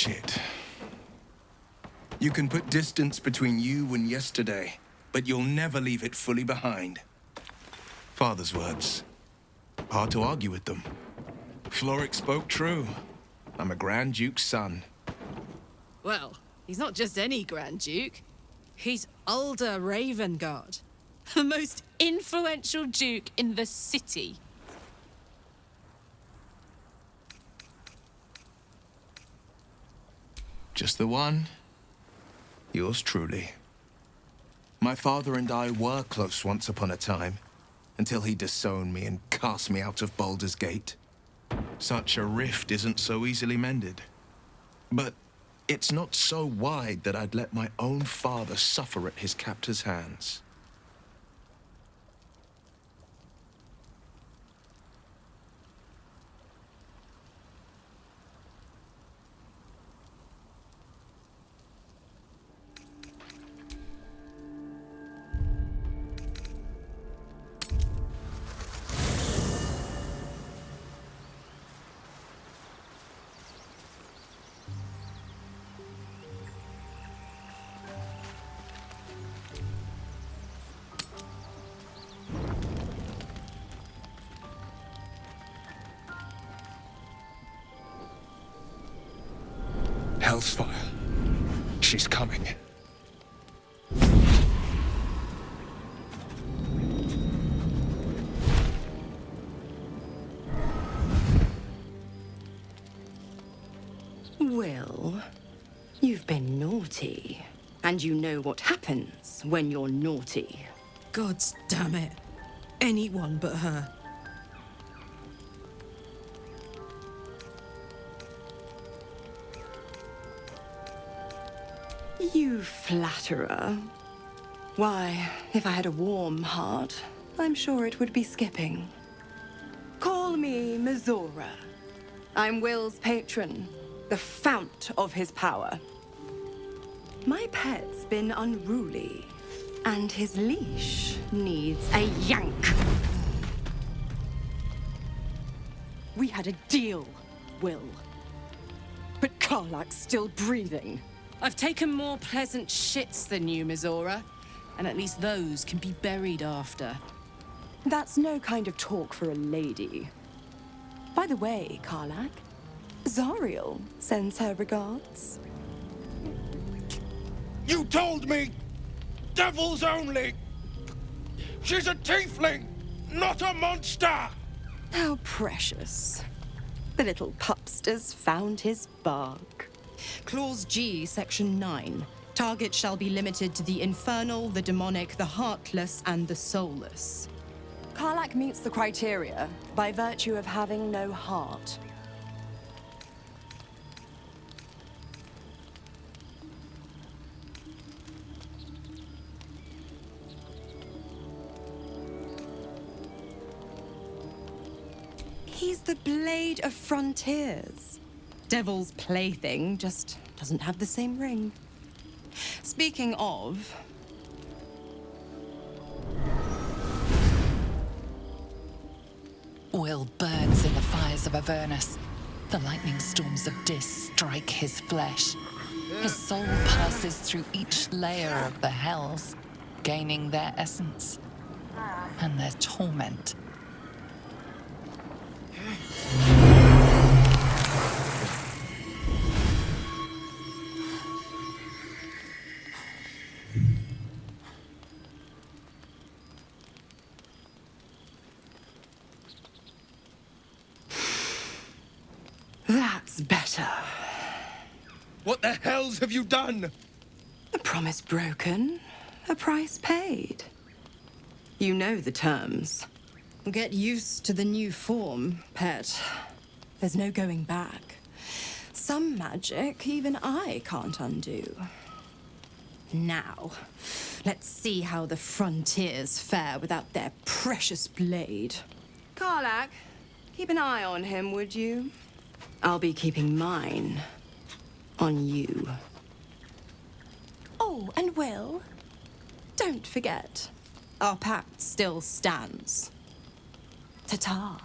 Shit. You can put distance between you and yesterday, but you'll never leave it fully behind. Father's words. Hard to argue with them. Floric spoke true. I'm a Grand Duke's son. Well, he's not just any Grand Duke. He's Ulder Ravengard, the most influential duke in the city. Just the one. Yours truly. My father and I were close once upon a time, until he disowned me and cast me out of Baldur's Gate. Such a rift isn't so easily mended. But it's not so wide that I'd let my own father suffer at his captor's hands. Hellsfire. She's coming. Will, you've been naughty. And you know what happens when you're naughty. Gods damn it. Anyone but her. You flatterer. Why, if I had a warm heart, I'm sure it would be skipping. Call me Mizora. I'm Will's patron, the fount of his power. My pet's been unruly, and his leash needs a yank. We had a deal, Will. But Karlak's still breathing. I've taken more pleasant shits than you, Mizora. And at least those can be buried after. That's no kind of talk for a lady. By the way, Karlak, Zariel sends her regards. You told me! Devils only! She's a tiefling, not a monster! How precious. The little pupster's found his bark. Clause G, Section 9. Target shall be limited to the infernal, the demonic, the heartless, and the soulless. Karlak meets the criteria by virtue of having no heart. He's the Blade of Frontiers. Devil's plaything, just doesn't have the same ring. Speaking of... Will burns in the fires of Avernus. The lightning storms of Dis strike his flesh. His soul passes through each layer of the hells, gaining their essence and their torment. That's better. What the hells have you done? A promise broken, a price paid. You know the terms. Get used to the new form, pet. There's no going back. Some magic even I can't undo. Now, let's see how the frontiers fare without their precious blade. Karlak, keep an eye on him, would you? I'll be keeping mine on you. Oh, and Will, don't forget, our pact still stands. Ta-ta.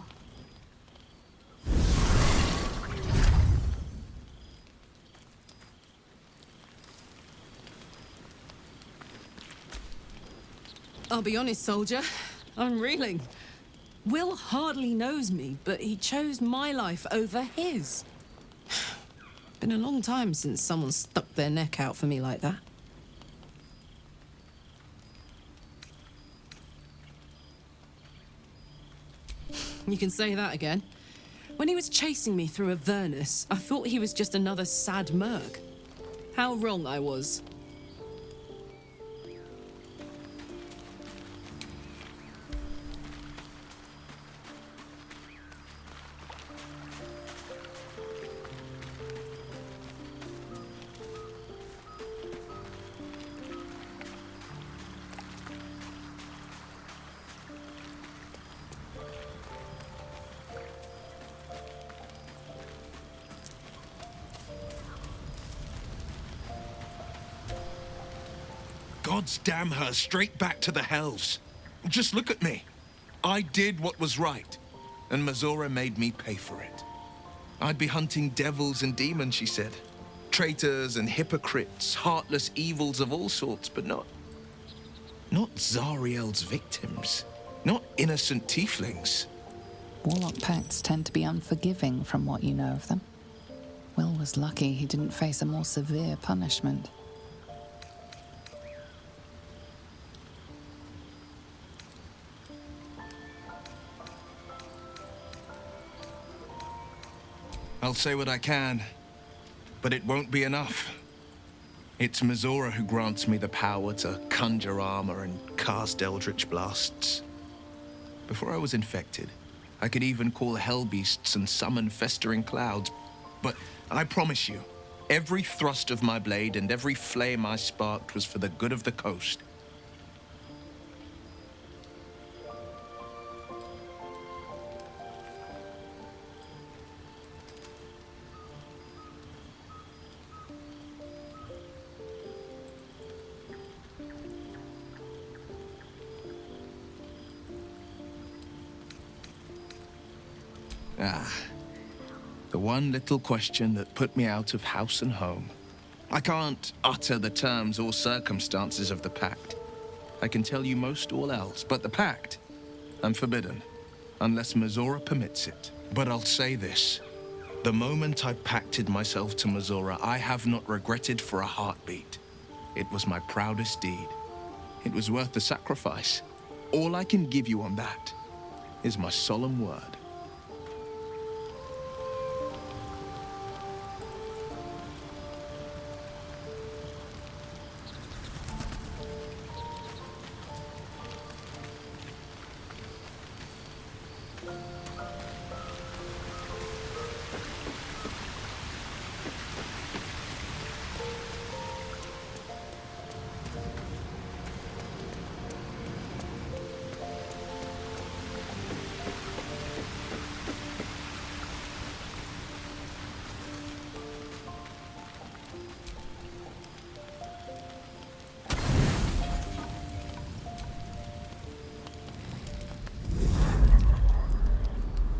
I'll be honest, soldier. I'm reeling. Will hardly knows me, but he chose my life over his. Been a long time since someone stuck their neck out for me like that. You can say that again. When he was chasing me through Avernus, I thought he was just another sad merc. How wrong I was. Gods damn her, straight back to the hells. Just look at me. I did what was right, and Mazora made me pay for it. I'd be hunting devils and demons, she said. Traitors and hypocrites, heartless evils of all sorts, but not Zariel's victims. Not innocent tieflings. Warlock pacts tend to be unforgiving from what you know of them. Will was lucky he didn't face a more severe punishment. I'll say what I can, but it won't be enough. It's Mazora who grants me the power to conjure armor and cast eldritch blasts. Before I was infected, I could even call hell beasts and summon festering clouds. But I promise you, every thrust of my blade and every flame I sparked was for the good of the coast. The one little question that put me out of house and home. I can't utter the terms or circumstances of the pact. I can tell you most all else, but the pact, I'm forbidden, unless Mazora permits it. But I'll say this. The moment I pacted myself to Mazora, I have not regretted for a heartbeat. It was my proudest deed. It was worth the sacrifice. All I can give you on that is my solemn word.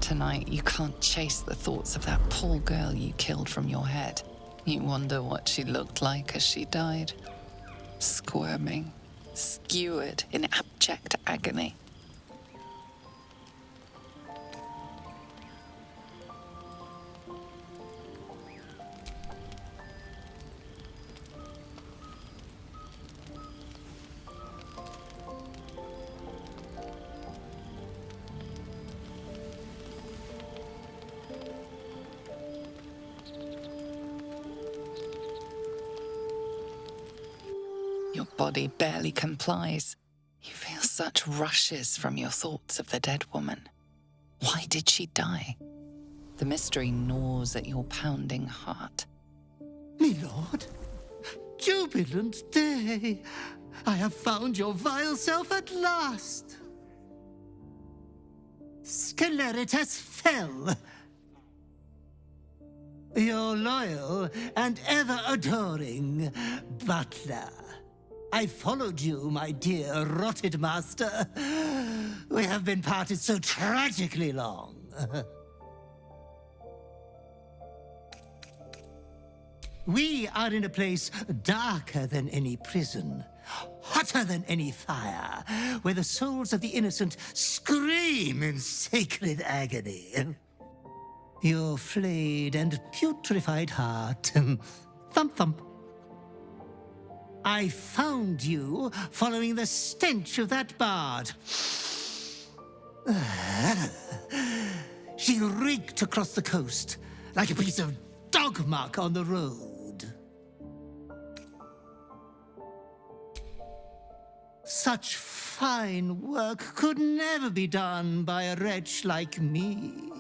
Tonight, you can't chase the thoughts of that poor girl you killed from your head. You wonder what she looked like as she died. Squirming, skewered in abject agony. Your body barely complies. You feel such rushes from your thoughts of the dead woman. Why did she die? The mystery gnaws at your pounding heart. Me lord, jubilant day! I have found your vile self at last! Sceleritas fell. Your loyal and ever-adoring butler. I followed you, my dear rotted master. We have been parted so tragically long. We are in a place darker than any prison, hotter than any fire, where the souls of the innocent scream in sacred agony. Your flayed and putrefied heart. Thump thump. I found you following the stench of that bard. She reeked across the coast like a piece of dog muck on the road. Such fine work could never be done by a wretch like me.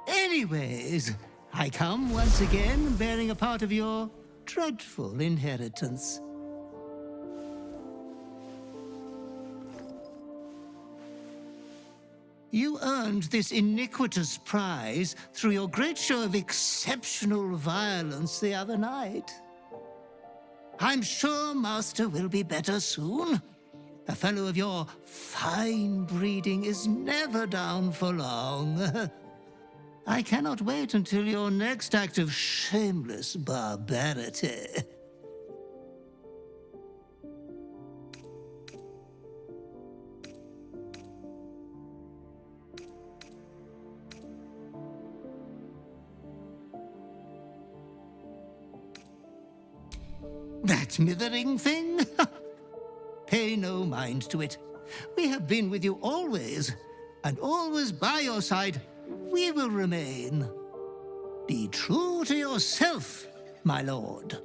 Anyways, I come once again bearing a part of your dreadful inheritance. You earned this iniquitous prize through your great show of exceptional violence the other night. I'm sure Master will be better soon. A fellow of your fine breeding is never down for long. I cannot wait until your next act of shameless barbarity. That mithering thing? Pay no mind to it. We have been with you always, and always by your side we will remain. Be true to yourself, my lord.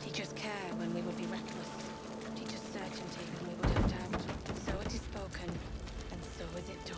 Teach us care when we would be reckless. Teach us certainty when we would have doubt. So it is spoken, and so is it done.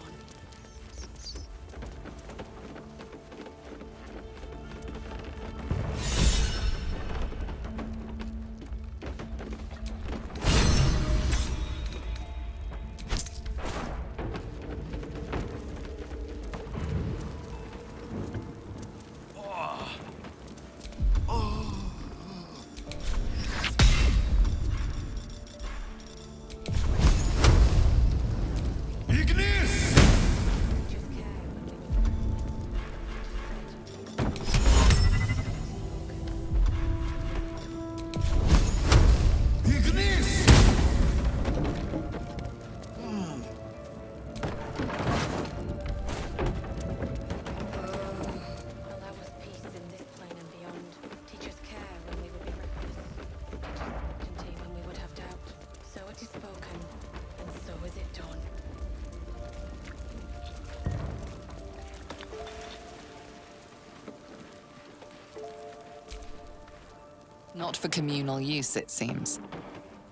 Not for communal use, it seems.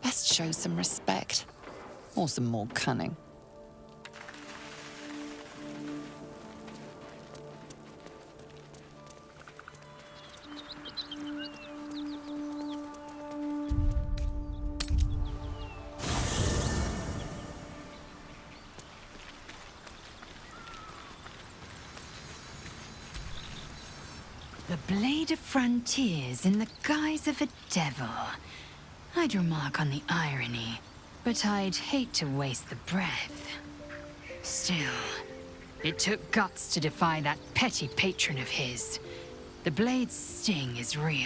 Best show some respect. Or some more cunning. The Blade of Frontiers in the guise of a devil. I'd remark on the irony, but I'd hate to waste the breath. Still, it took guts to defy that petty patron of his. The Blade's sting is real.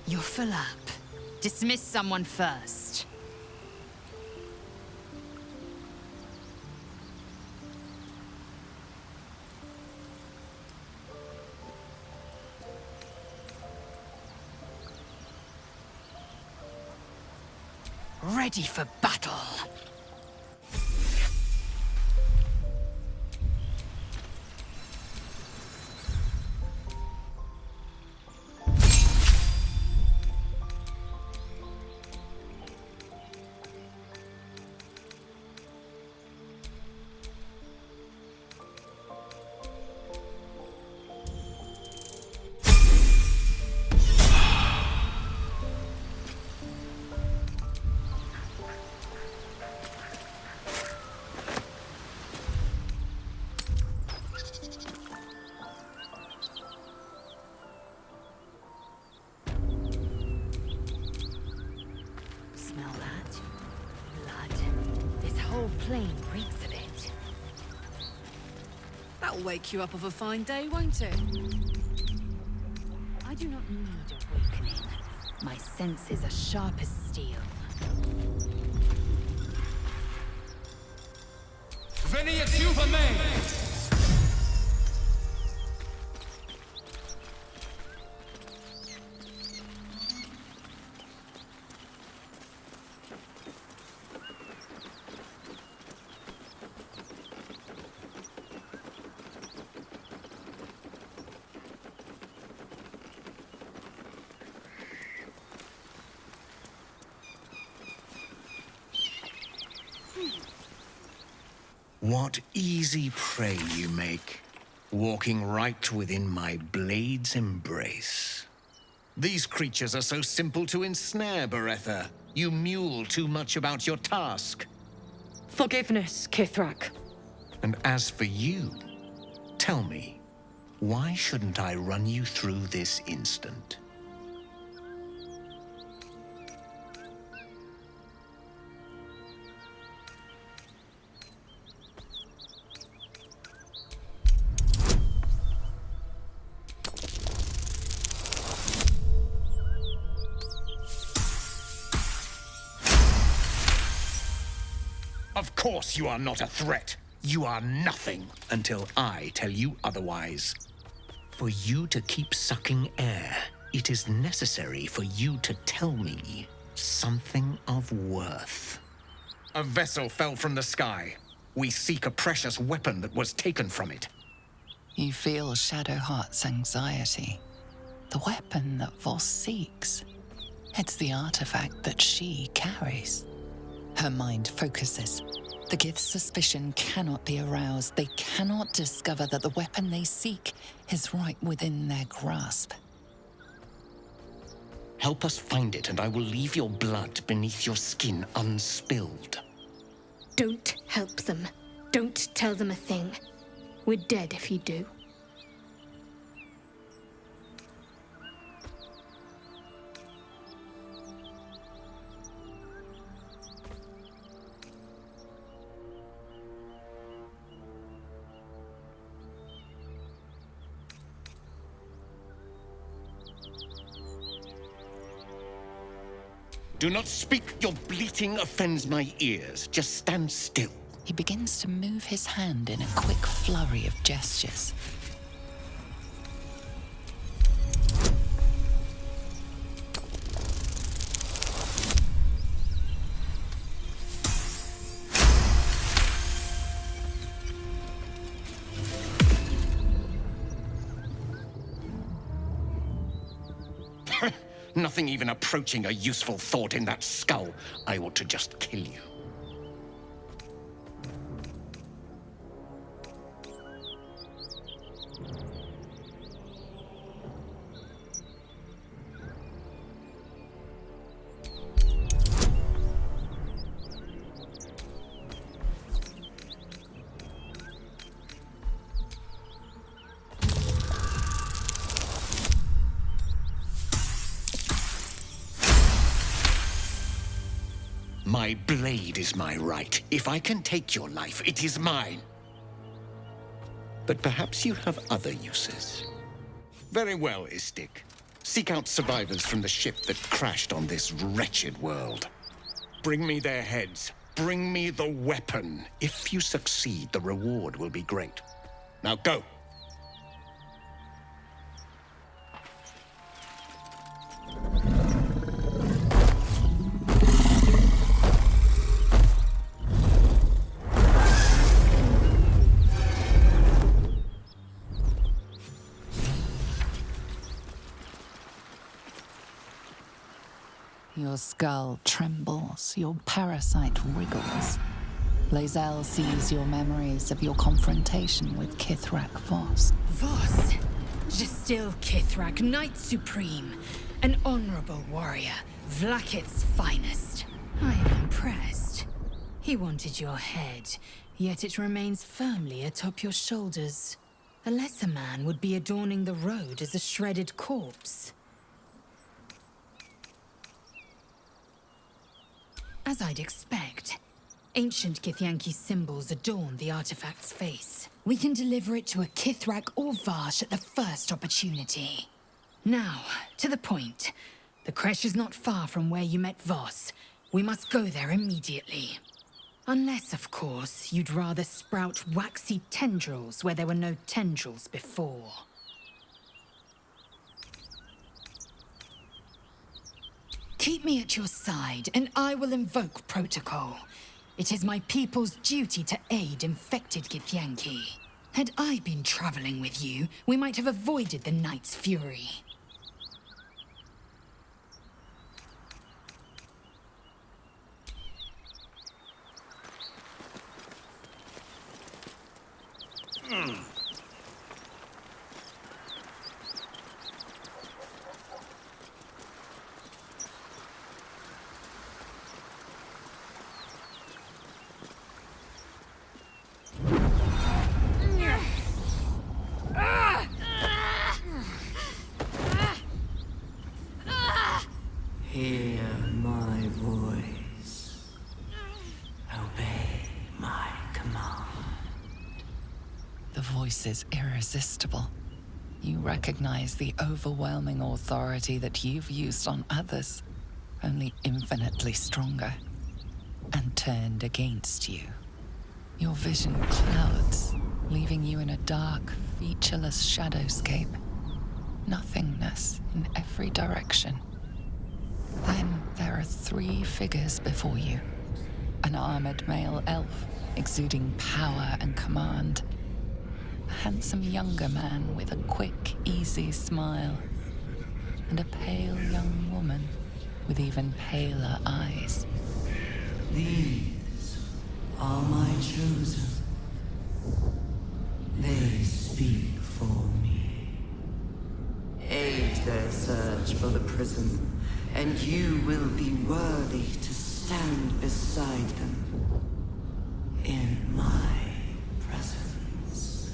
You're full up. Dismiss someone first. Ready for battle. Smell that? Blood. This whole plain reeks of it. That'll wake you up of a fine day, won't it? I do not need awakening. My senses are sharp as steel. Veni exuva me! What easy prey you make, walking right within my blade's embrace. These creatures are so simple to ensnare, Beretha. You mule too much about your task. Forgiveness, Kithrak. And as for you, tell me, why shouldn't I run you through this instant? Of course you are not a threat. You are nothing until I tell you otherwise. For you to keep sucking air, it is necessary for you to tell me something of worth. A vessel fell from the sky. We seek a precious weapon that was taken from it. You feel Shadowheart's anxiety. The weapon that Voss seeks. It's the artifact that she carries. Her mind focuses. The Gith's suspicion cannot be aroused. They cannot discover that the weapon they seek is right within their grasp. Help us find it, and I will leave your blood beneath your skin unspilled. Don't help them. Don't tell them a thing. We're dead if you do. Do not speak. Your bleating offends my ears. Just stand still. He begins to move his hand in a quick flurry of gestures. Nothing even approaching a useful thought in that skull. I ought to just kill you. My blade is my right. If I can take your life, it is mine. But perhaps you have other uses. Very well, Istik. Seek out survivors from the ship that crashed on this wretched world. Bring me their heads. Bring me the weapon. If you succeed, the reward will be great. Now go. Your skull trembles, your parasite wriggles. Lae'zel sees your memories of your confrontation with Kithrak Voss. Voss, Gestil Kithrak, Knight Supreme, an honorable warrior, Vlakith's finest. I am impressed. He wanted your head, yet it remains firmly atop your shoulders. A lesser man would be adorning the road as a shredded corpse. As I'd expect, ancient Githyanki symbols adorn the artifact's face. We can deliver it to a Kithrak or Vash at the first opportunity. Now, to the point. The creche is not far from where you met Voss. We must go there immediately. Unless, of course, you'd rather sprout waxy tendrils where there were no tendrils before. Keep me at your side, and I will invoke protocol. It is my people's duty to aid infected Githyanki. Had I been traveling with you, we might have avoided the Knight's fury. Hear my voice. Obey my command. The voice is irresistible. You recognize the overwhelming authority that you've used on others, only infinitely stronger, and turned against you. Your vision clouds, leaving you in a dark, featureless shadowscape. Nothingness in every direction. Then there are 3 figures before you. An armored male elf, exuding power and command. A handsome younger man with a quick, easy smile. And a pale young woman with even paler eyes. These are my chosen. They speak for me. Aid their search for the prison, and you will be worthy to stand beside them in my presence.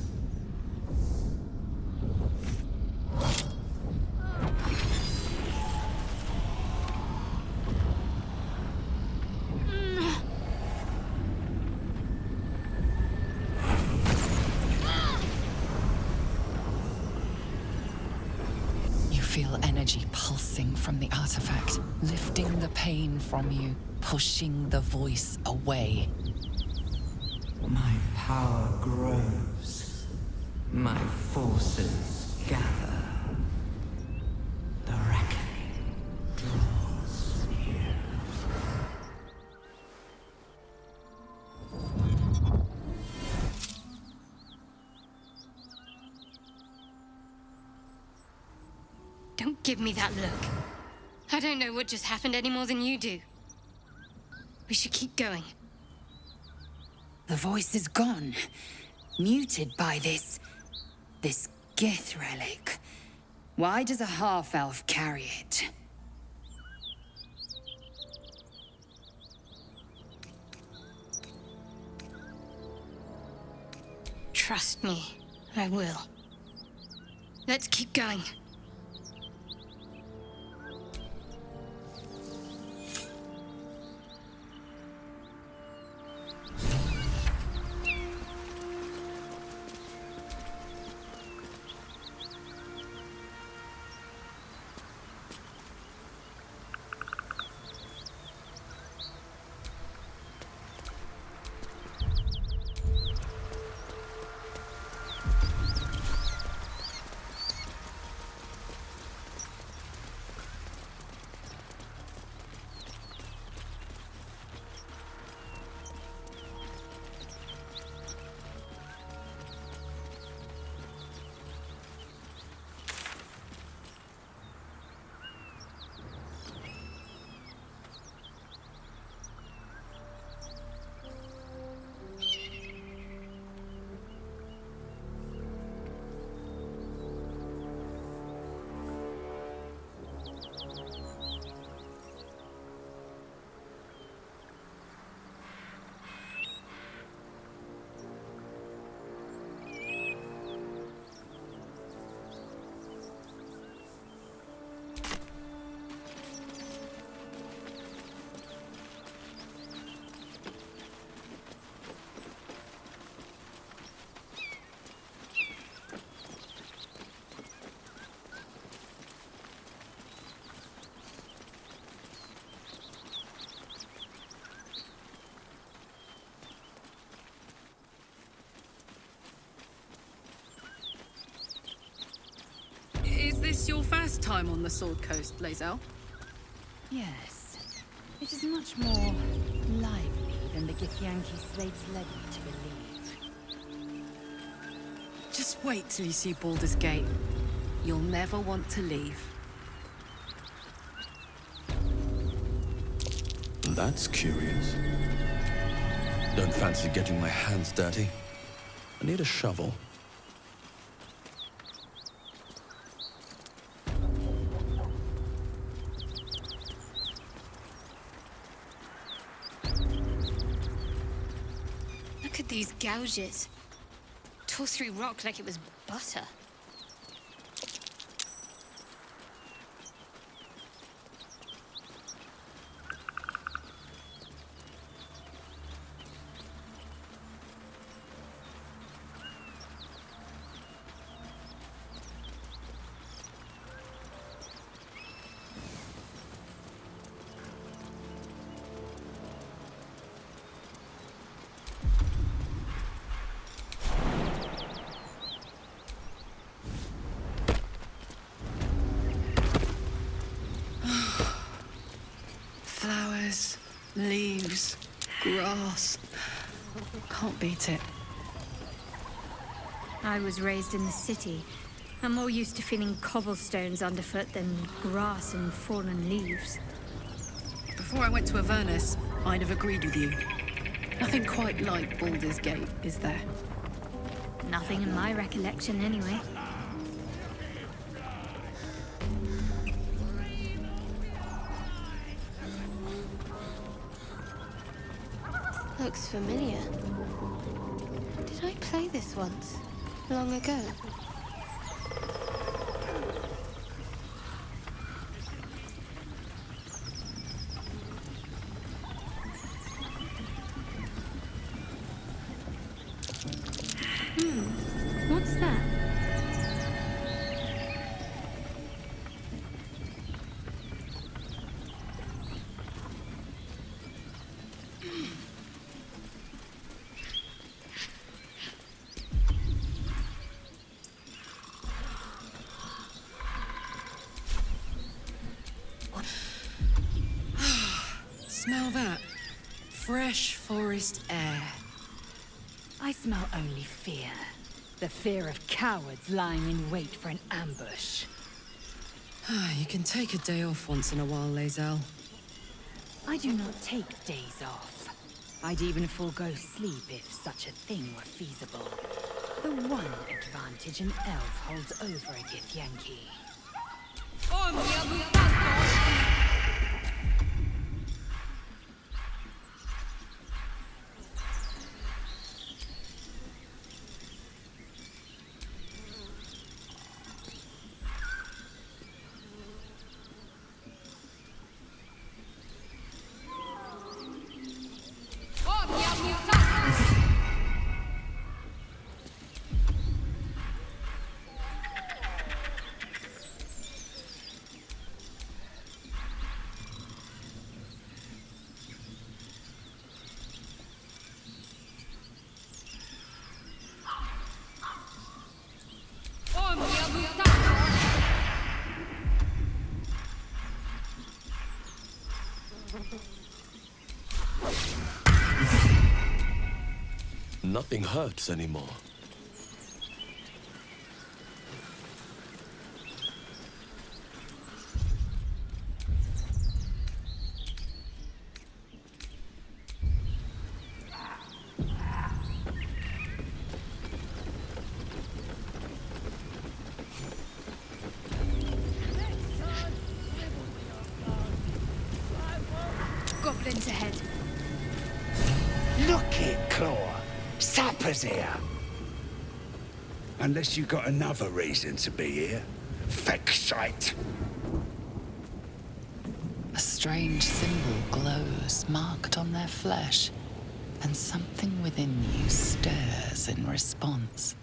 You feel energy pulsing from the artifact, lifting the pain from you, pushing the voice away. My power grows. My forces gather. The reckoning draws near. Don't give me that look. I don't know what just happened any more than you do. We should keep going. The voice is gone. Muted by this Gith relic. Why does a half-elf carry it? Trust me, I will. Let's keep going. this your first time on the Sword Coast, Lae'zel? Yes. It is much more lively than the Githyanki slates led me to believe. Just wait till you see Baldur's Gate. You'll never want to leave. That's curious. Don't fancy getting my hands dirty. I need a shovel. Look at these gouges. Tore through rock like it was butter. Flowers, leaves, grass. Can't beat it. I was raised in the city. I'm more used to feeling cobblestones underfoot than grass and fallen leaves. Before I went to Avernus, I'd have agreed with you. Nothing quite like Baldur's Gate, is there? Nothing in my recollection, anyway. Looks familiar. Did I play this once? Long ago? What's that? Smell that. Fresh forest air. I smell only fear. The fear of cowards lying in wait for an ambush. You can take a day off once in a while, Lae'zel. I do not take days off. I'd even forego sleep if such a thing were feasible. The one advantage an elf holds over a Githyanki. Nothing hurts anymore. Goblins ahead. Look it, Claw. Sapper's here. Unless you got another reason to be here. Fexite. A strange symbol glows, marked on their flesh, and something within you stirs in response.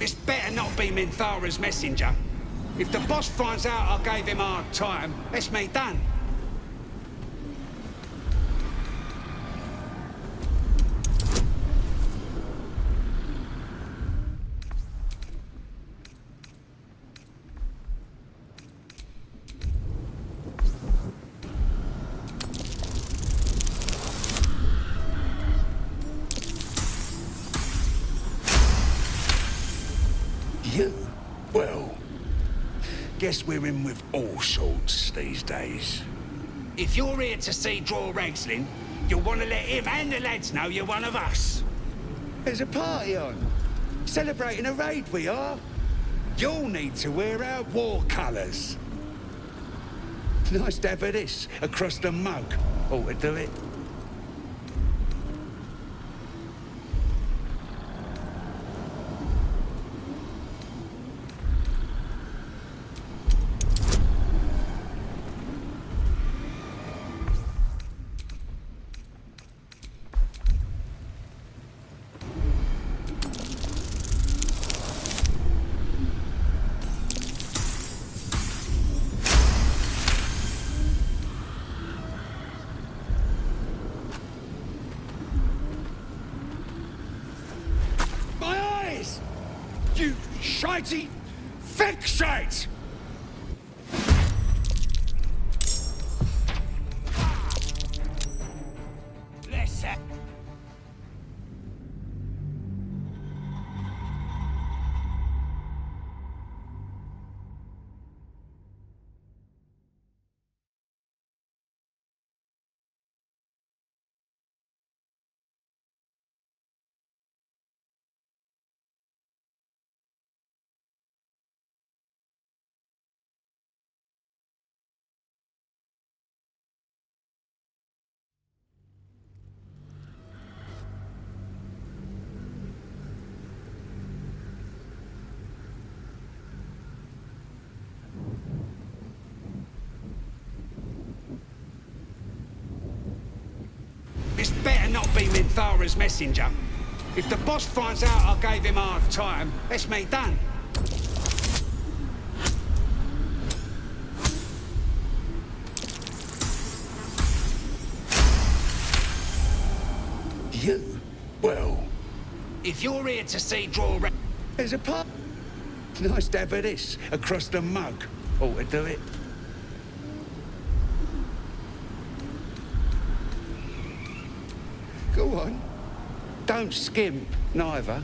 This better not be Minthara's messenger. If the boss finds out I gave him a hard time, that's me done. You? Well, guess we're in with all sorts these days. If you're here to see Draw Ragslin, you'll want to let him and the lads know you're one of us. There's a party on. Celebrating a raid we are. You'll need to wear our war colours. Nice to have this across the mug. Ought to do it. You shitey fixate! Listen. This better not be Minthara's messenger. If the boss finds out I gave him a hard time, that's me done. You? Well, if you're here to see Draw there's a part. Nice to have this across the mug. Ought to do it. Go on. Don't skimp, neither.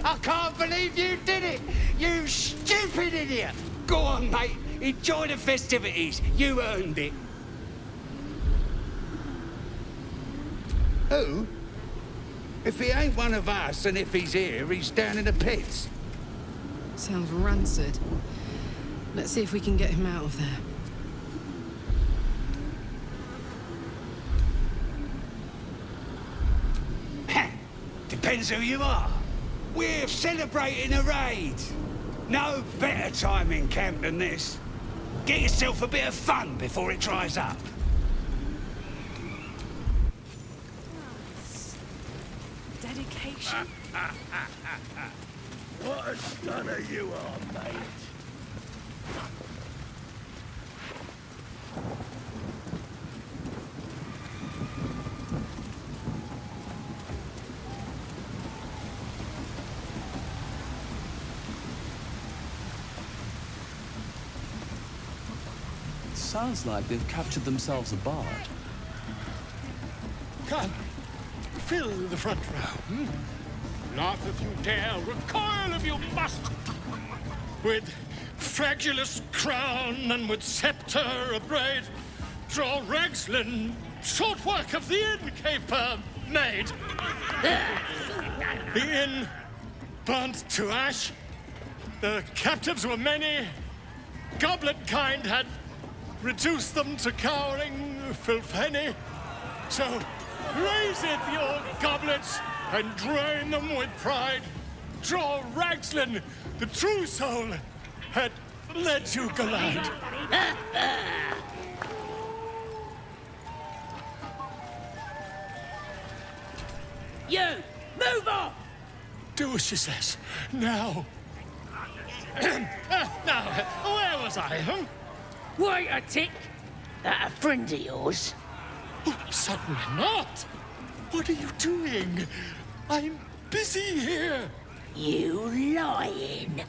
I can't believe you did it! You stupid idiot! Go on, mate. Enjoy the festivities. You earned it. Who? If he ain't one of us, and if he's here, he's down in the pits. Sounds rancid. Let's see if we can get him out of there. Depends who you are. We're celebrating a raid. No better time in camp than this. Get yourself a bit of fun before it dries up. Dedication. What a stunner you are, mate. Sounds like they've captured themselves a bard. Come, fill the front row. Laugh if you dare, recoil if you must. With fragulous crown and with scepter abraid, Draw Ragslin, short work of the innkeeper made. The inn burnt to ash. The captives were many. Goblet kind had reduced them to cowering filfenny. So raise it, your goblets, and drain them with pride. Draw Ragslin, the true soul, had let you glide. You! Move off! Do as she says. Now. Now, where was I, huh? Wait a tick! That a friend of yours? Oh, certainly not. What are you doing? I'm busy here. You lying.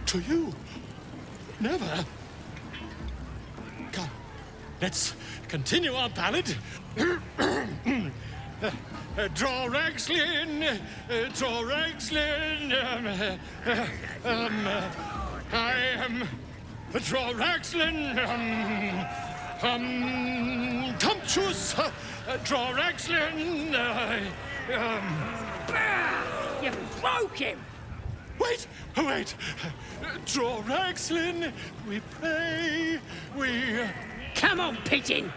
To you? Never. Come, let's continue our ballad. Draw Ragslin, draw Ragslin. I am draw Ragslin. Tumptuous, draw Ragslin. You broke him! Wait, wait. Draw Ragslin, we pray, we... Come on, pigeon!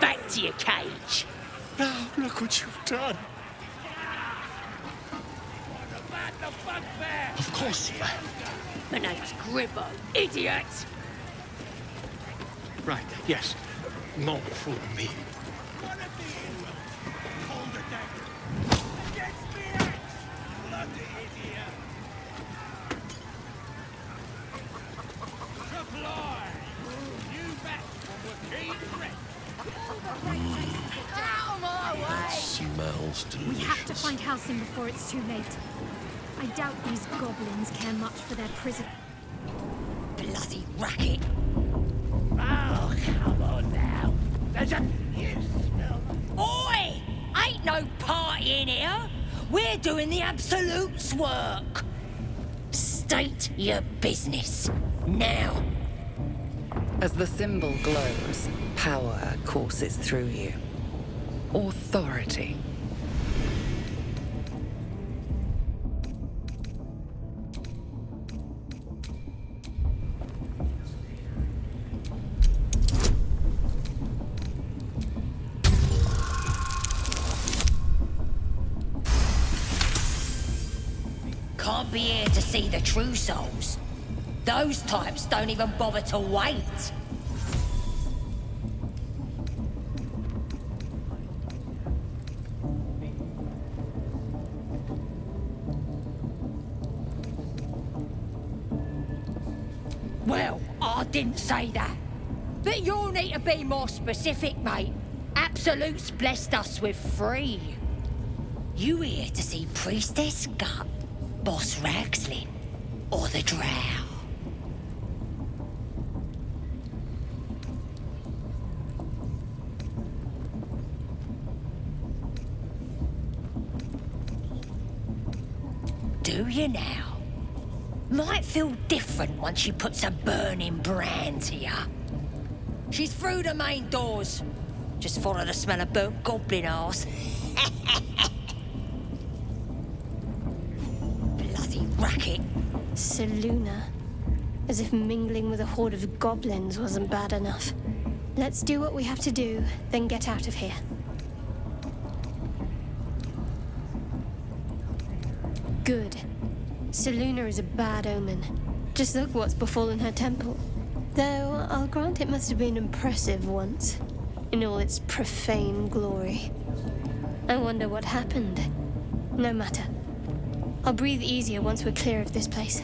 Back to your cage! Now, look what you've done. Of course. My name's Gribbo, idiot! Right, yes. Not for me. Smells delicious. We have to find Halcyon before it's too late. I doubt these goblins care much for their prison. Bloody racket! Oh, come on now. There's a... You smell... Oi! Ain't no party in here. We're doing the Absolute's work. State your business. Now. As the symbol glows, power courses through you. Authority. Can't be here to see the true souls. Those types don't even bother to wait. Well, I didn't say that. But you'll need to be more specific, mate. Absolute's blessed us with 3. You here to see Priestess Gut, Boss Ragslin, or the Drow? Do you now? Might feel different once she puts a burning brand here. She's through the main doors. Just follow the smell of burnt goblin arse. Bloody racket. Seluna. As if mingling with a horde of goblins wasn't bad enough. Let's do what we have to do, then get out of here. Good. Seluna is a bad omen. Just look what's befallen her temple. Though I'll grant it must have been impressive once, in all its profane glory. I wonder what happened. No matter. I'll breathe easier once we're clear of this place.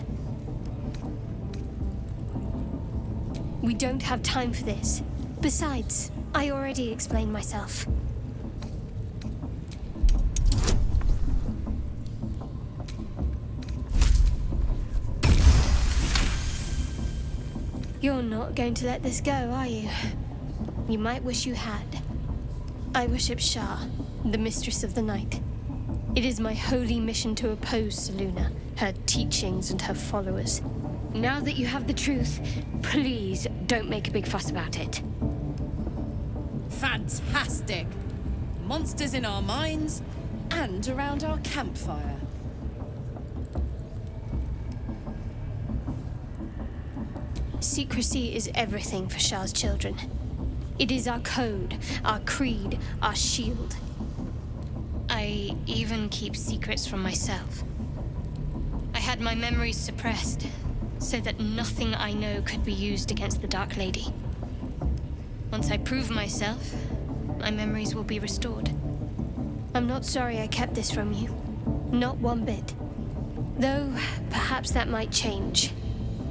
We don't have time for this. Besides, I already explained myself. You're not going to let this go, are you? You might wish you had. I worship Shah, the Mistress of the Night. It is my holy mission to oppose Seluna, her teachings and her followers. Now that you have the truth, please don't make a big fuss about it. Fantastic! Monsters in our minds and around our campfire. Secrecy is everything for Shah's children. It is our code, our creed, our shield. I I even keep secrets from myself. I had my memories suppressed, so that nothing I know could be used against the Dark Lady. Once I prove myself, my memories will be restored. I'm not sorry I kept this from you. Not one bit. Though, perhaps that might change,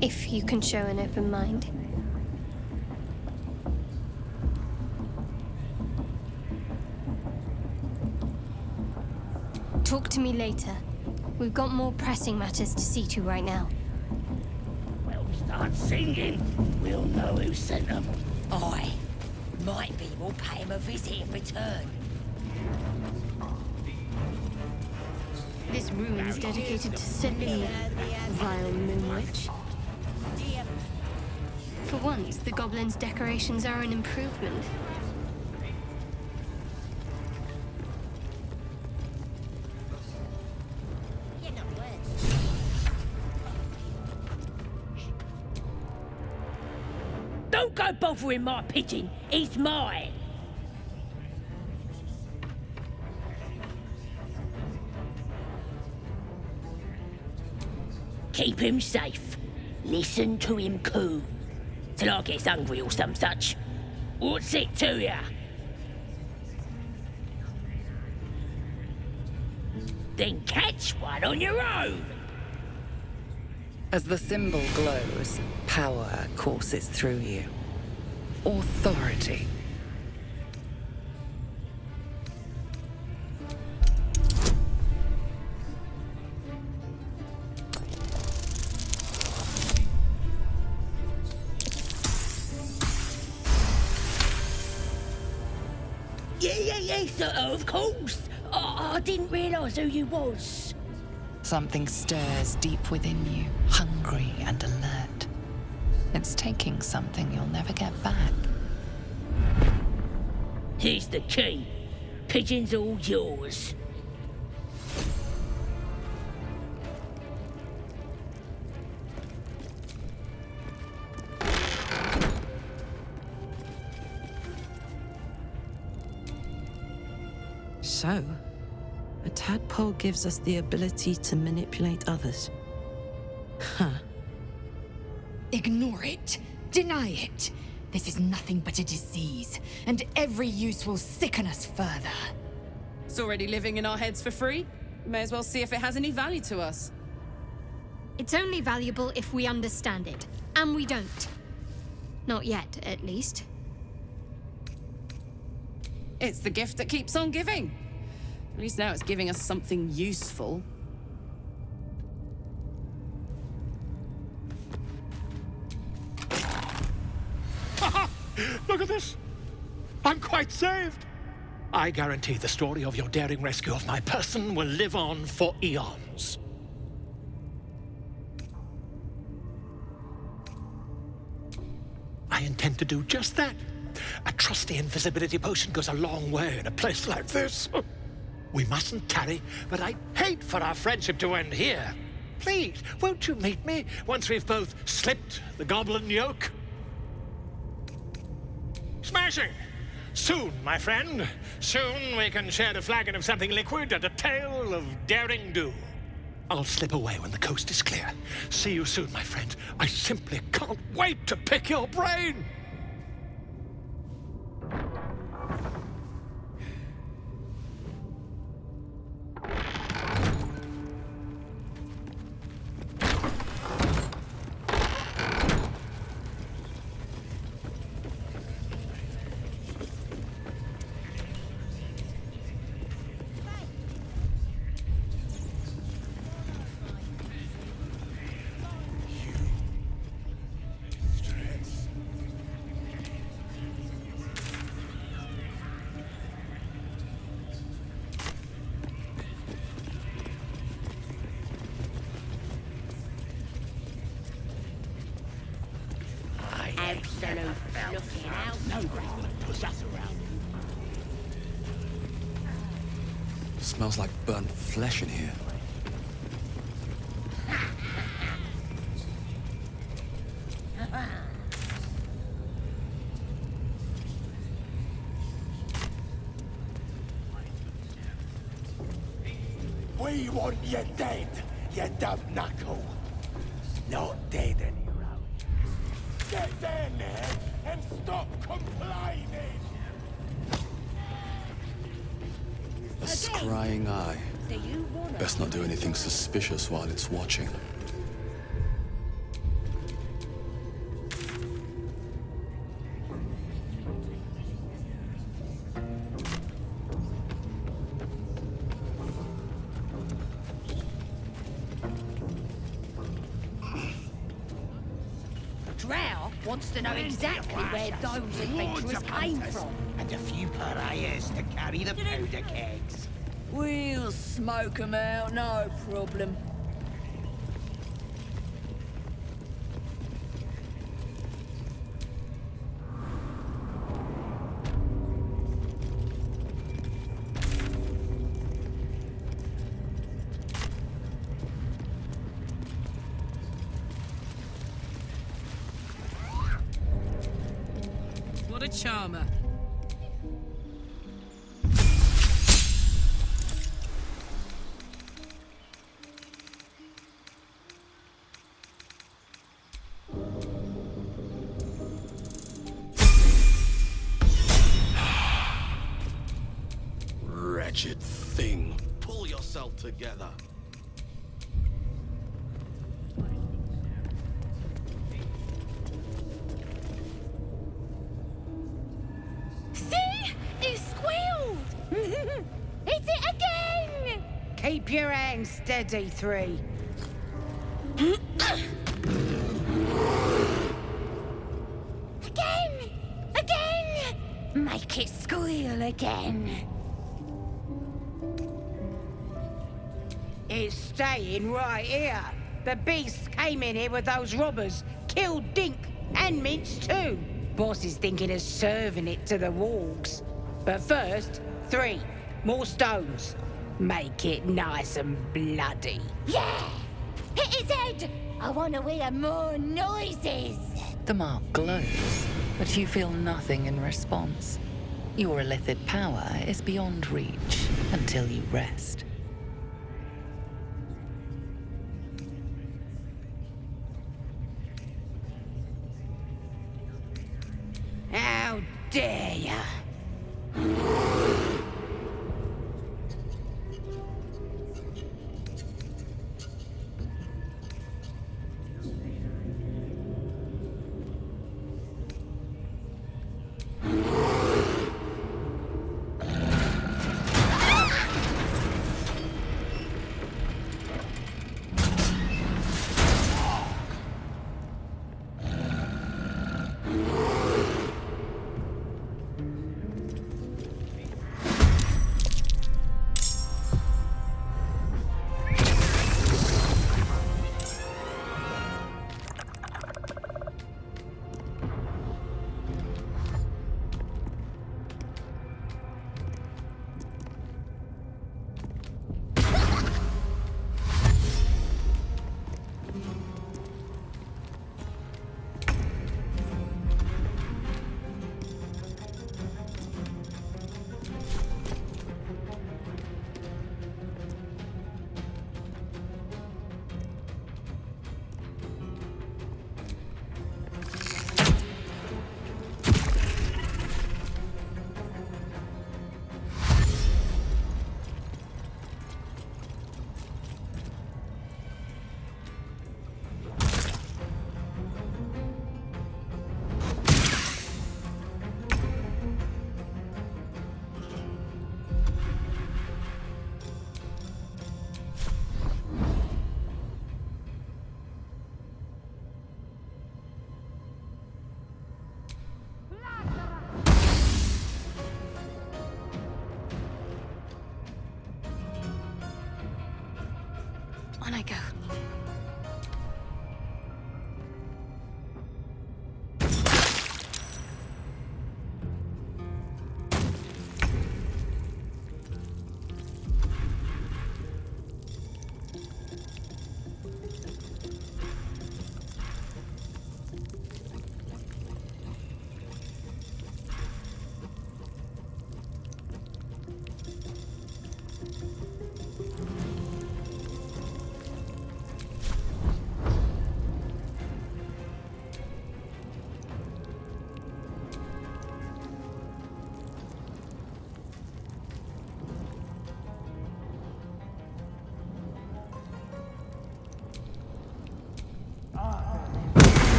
if you can show an open mind. Talk to me later. We've got more pressing matters to see to right now. Well, start singing. We'll know who sent them. I might be will pay him a visit in return. This room is dedicated to Selena, vile moon witch. For once, the goblin's decorations are an improvement. Don't go bothering my pigeon. He's mine. Keep him safe. Listen to him coo. Till I gets hungry or some such. What's it to ya? Then catch one on your own. As the symbol glows, power courses through you. Authority. Yes, of course. I didn't realise who you was. Something stirs deep within you, hungry and alert. It's taking something you'll never get back. Here's the key. Pigeon's all yours. So, a tadpole gives us the ability to manipulate others. Huh. Ignore it. Deny it. This is nothing but a disease, and every use will sicken us further. It's already living in our heads for free. May as well see if it has any value to us. It's only valuable if we understand it, and we don't. Not yet, at least. It's the gift that keeps on giving. At least now it's giving us something useful. Look at this! I'm quite saved! I guarantee the story of your daring rescue of my person will live on for eons. I intend to do just that. A trusty invisibility potion goes a long way in a place like this. We mustn't tarry, but I'd hate for our friendship to end here. Please, won't you meet me once we've both slipped the goblin yoke? Smashing! Soon, my friend. Soon we can share a flagon of something liquid and a tale of daring do. I'll slip away when the coast is clear. See you soon, my friend. I simply can't wait to pick your brain! Absolute looking out. Nobody's gonna push us around. Smells like burnt flesh in here. We want you dead, you dumb knuckle. Not dead anyhow. Get down there and stop complaining! A scrying eye. Best not do anything suspicious while it's watching. Drow wants to know exactly where those adventurers came from. And a few pariahs to carry the powder kegs. We'll smoke 'em out, no problem. What a charmer. Wretched thing. Pull yourself together. See? It squealed! Hit it again! Keep your hands steady, 3. Again! Again! Make it squeal again. It's staying right here. The beasts came in here with those robbers, killed Dink and Mince too. Boss is thinking of serving it to the wargs. But first, 3 more stones. Make it nice and bloody. Yeah! Hit his head! I want to hear more noises! The mark glows, but you feel nothing in response. Your illithid power is beyond reach until you rest. How dare ya!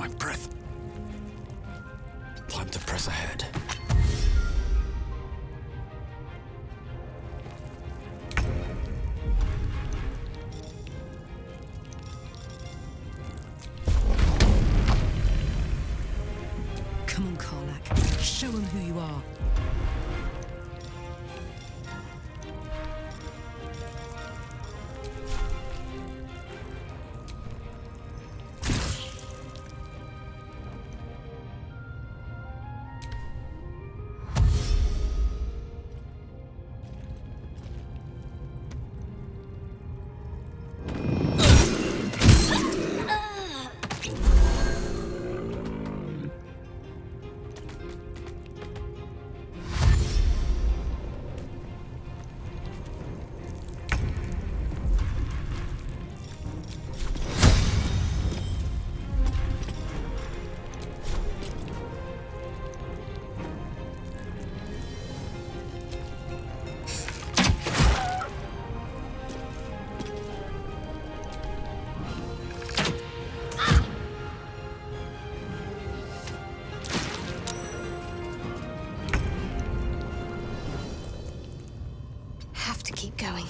my breath. Time to press ahead. Come on, Karlak. Show him who you are. Have to keep going.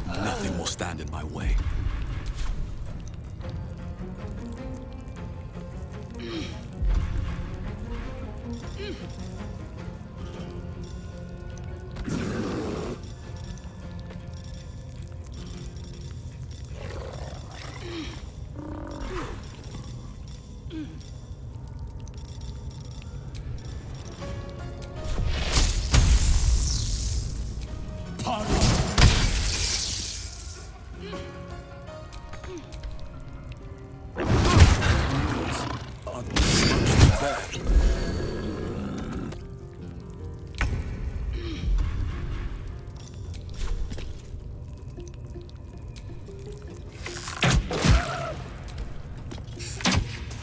Nothing will stand in my way.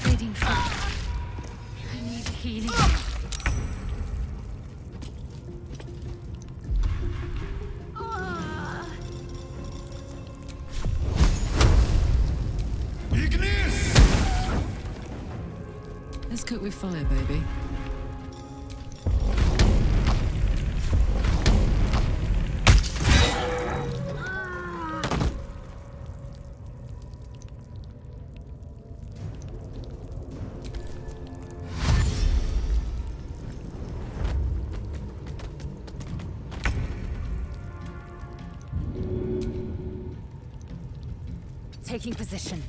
Bleeding from. I need healing. Let's cook with fire, baby. Taking position.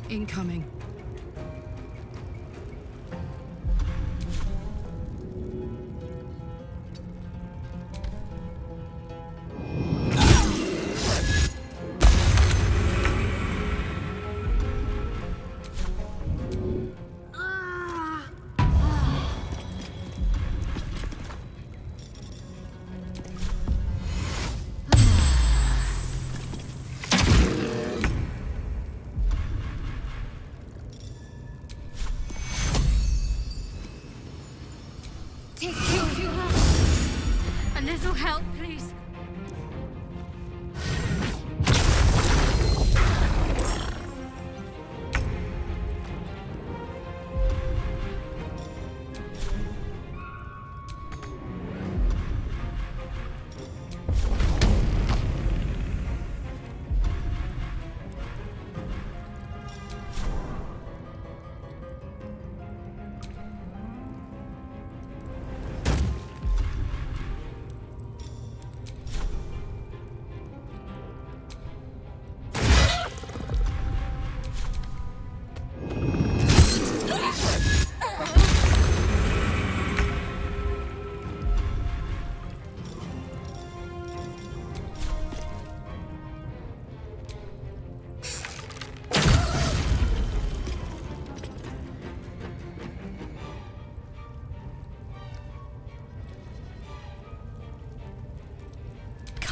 Incoming. Take you. A little help, please.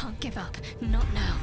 can't give up. Not now.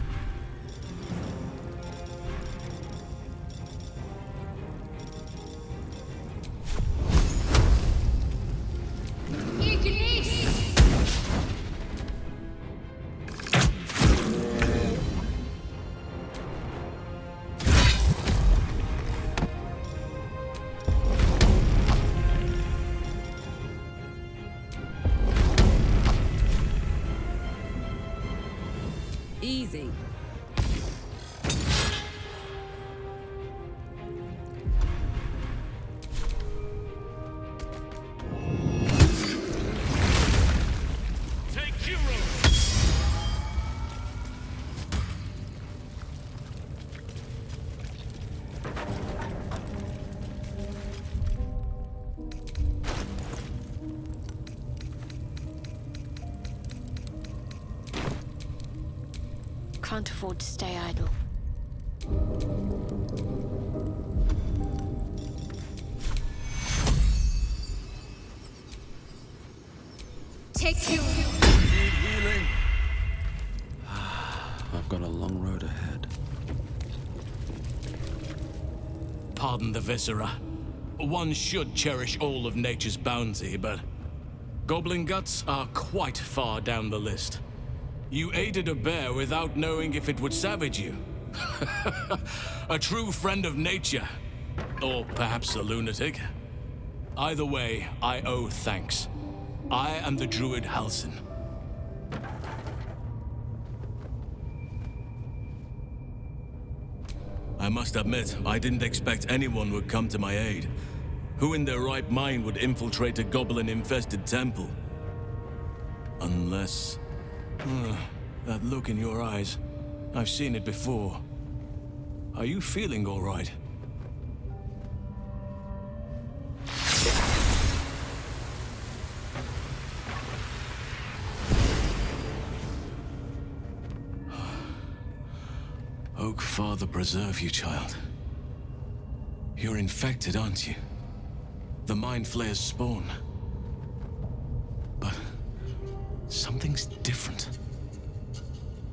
Easy. Take hero! Can't afford to stay idle. Take you. Need healing. I've got a long road ahead. Pardon the viscera. One should cherish all of nature's bounty, but goblin guts are quite far down the list. You aided a bear without knowing if it would savage you. A true friend of nature. Or perhaps a lunatic. Either way, I owe thanks. I am the druid Halsin. I must admit, I didn't expect anyone would come to my aid. Who in their right mind would infiltrate a goblin-infested temple? Unless... that look in your eyes. I've seen it before. Are you feeling all right? Oak Father preserve you, child. You're infected, aren't you? The Mind Flayer's spawn. But something's different.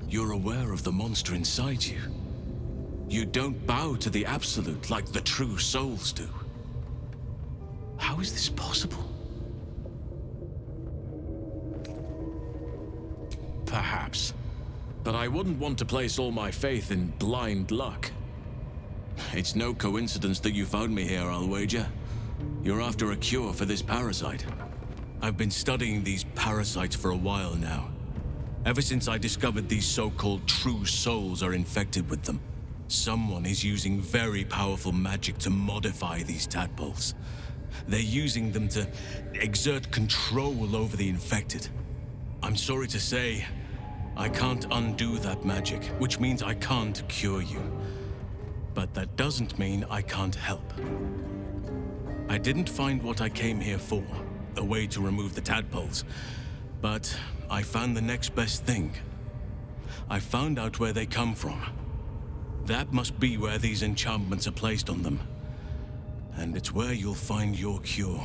You're aware of the monster inside you. You don't bow to the Absolute like the true souls do. How is this possible? Perhaps. But I wouldn't want to place all my faith in blind luck. It's no coincidence that you found me here, I'll wager. You're after a cure for this parasite. I've been studying these parasites for a while now. Ever since I discovered these so-called true souls are infected with them, someone is using very powerful magic to modify these tadpoles. They're using them to exert control over the infected. I'm sorry to say, I can't undo that magic, which means I can't cure you. But that doesn't mean I can't help. I didn't find what I came here for, a way to remove the tadpoles, but I found the next best thing. I found out where they come from. That must be where these enchantments are placed on them. And it's where you'll find your cure.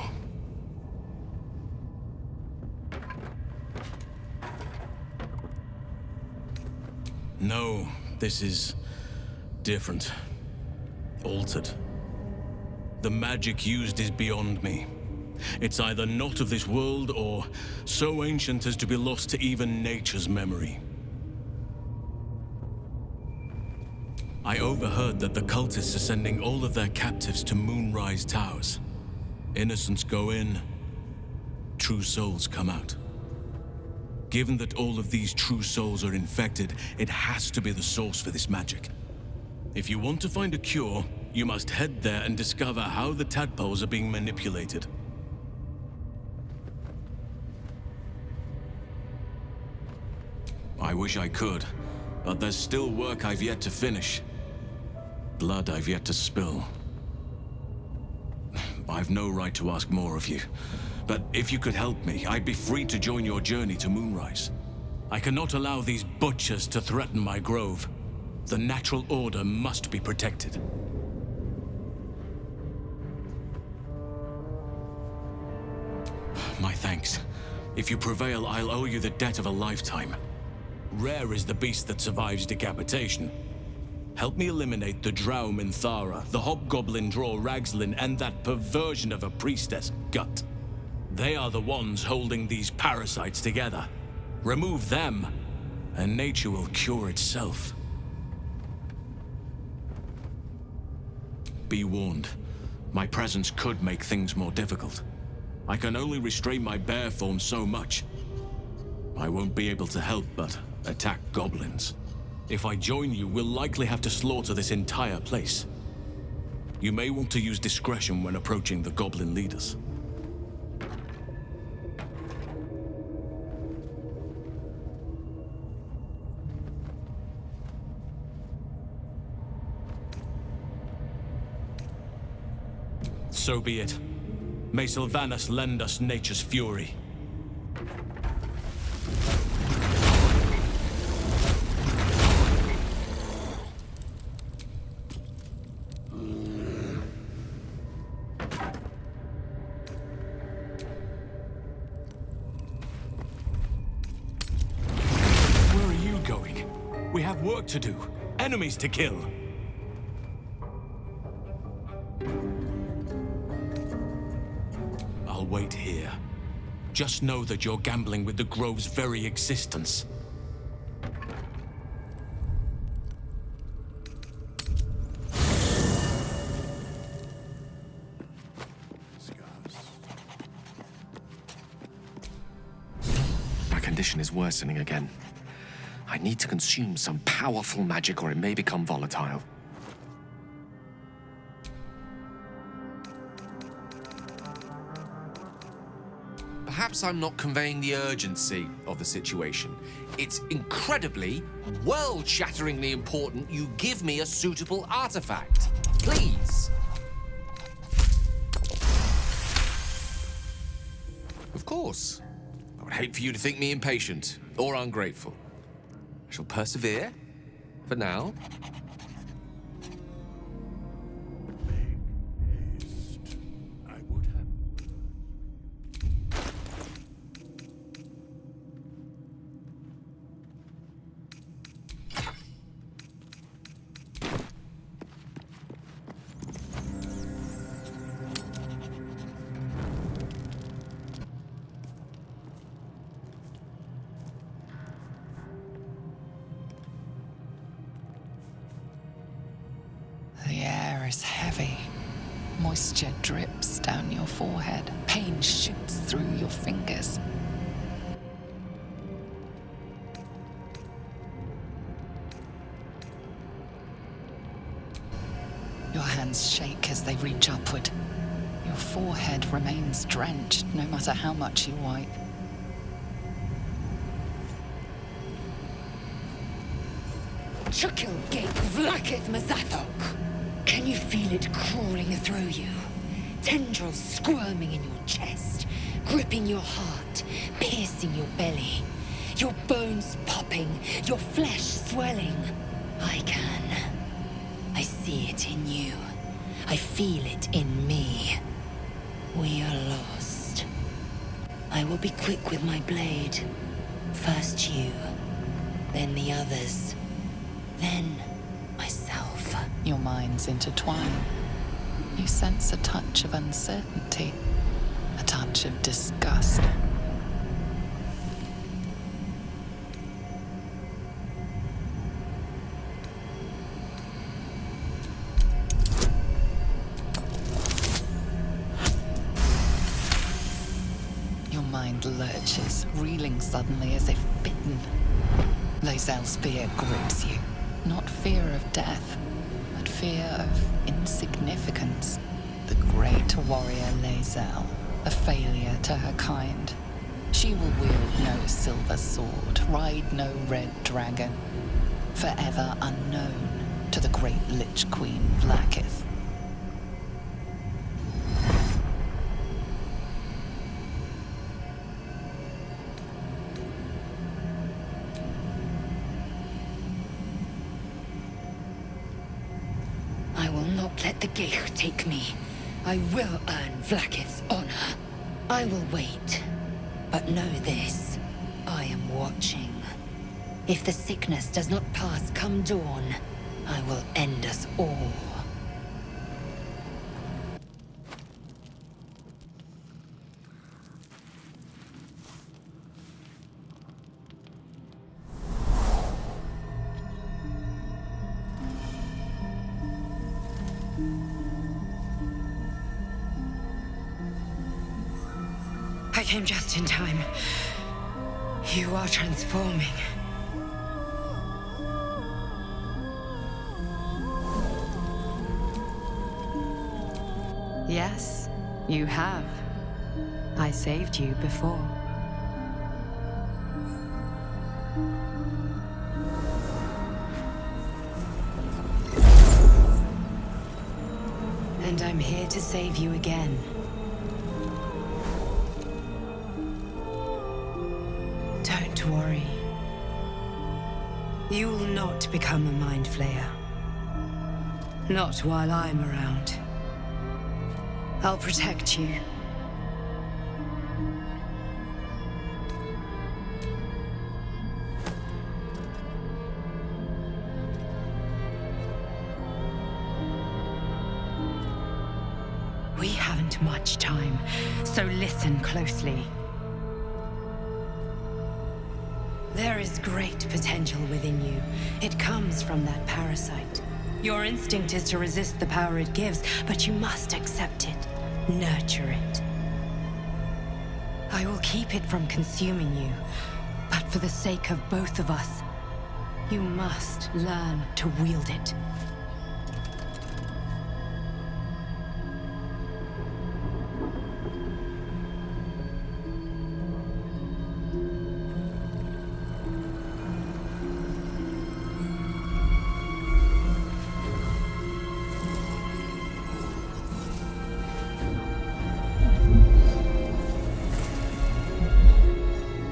No, this is different. Altered. The magic used is beyond me. It's either not of this world or so ancient as to be lost to even nature's memory. I overheard that the cultists are sending all of their captives to Moonrise Towers. Innocents go in, true souls come out. Given that all of these true souls are infected, it has to be the source for this magic. If you want to find a cure, you must head there and discover how the tadpoles are being manipulated. I wish I could, but there's still work I've yet to finish. Blood I've yet to spill. I've no right to ask more of you, but if you could help me, I'd be free to join your journey to Moonrise. I cannot allow these butchers to threaten my grove. The natural order must be protected. My thanks. If you prevail, I'll owe you the debt of a lifetime. Rare is the beast that survives decapitation. Help me eliminate the Drow Minthara, the Hobgoblin Draw Ragslin, and that perversion of a priestess, Gut. They are the ones holding these parasites together. Remove them, and nature will cure itself. Be warned. My presence could make things more difficult. I can only restrain my bear form so much. I won't be able to help but attack goblins. If I join you, we'll likely have to slaughter this entire place. You may want to use discretion when approaching the goblin leaders. So be it. May Sylvanus lend us nature's fury. Where are you going? We have work to do. Enemies to kill. I'll wait here. Just know that you're gambling with the Grove's very existence. My condition is worsening again. I need to consume some powerful magic or it may become volatile. Perhaps I'm not conveying the urgency of the situation. It's incredibly, world-shatteringly important you give me a suitable artifact. Please. Of course. I would hate for you to think me impatient or ungrateful. I shall persevere, for now. The air is heavy. Moisture drips down your forehead. Pain shoots through your fingers. Your hands shake as they reach upward. Your forehead remains drenched no matter how much you wipe. Chukil Gate Vlakith Mazathok. Can you feel it crawling through you? Tendrils squirming in your chest, gripping your heart, piercing your belly. Your bones popping, your flesh swelling. I can. I see it in you. I feel it in me. We are lost. I will be quick with my blade. First you, then the others, then myself. Your minds intertwine. You sense a touch of uncertainty, a touch of disgust. Your mind lurches, reeling suddenly as if bitten. Lae'zel's fear grips you. Not fear of death, but fear of insignificance. The great warrior Lae'zel, a failure to her kind. She will wield no silver sword, ride no red dragon. Forever unknown to the great Lich Queen Vlakith. I will not let the Geich take me. I will earn Vlakith's honor. I will wait. But know this, I am watching. If the sickness does not pass come dawn, I will end us all. I came just in time. You are transforming. Yes, you have. I saved you before. And I'm here to save you again. Don't worry. You will not become a Mind Flayer. Not while I'm around. I'll protect you. We haven't much time, so listen closely. There is great potential within you. It comes from that parasite. Your instinct is to resist the power it gives, but you must accept it. Nurture it. I will keep it from consuming you, but for the sake of both of us, you must learn to wield it.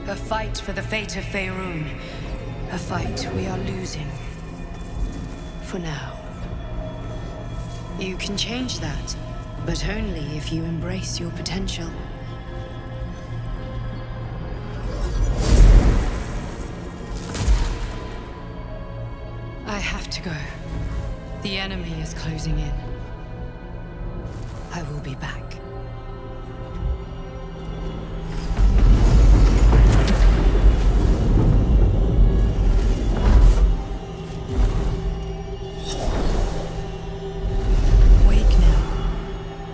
A fight for the fate of Faerun. A fight we are losing. For now. You can change that, but only if you embrace your potential. I have to go. The enemy is closing in. I will be back.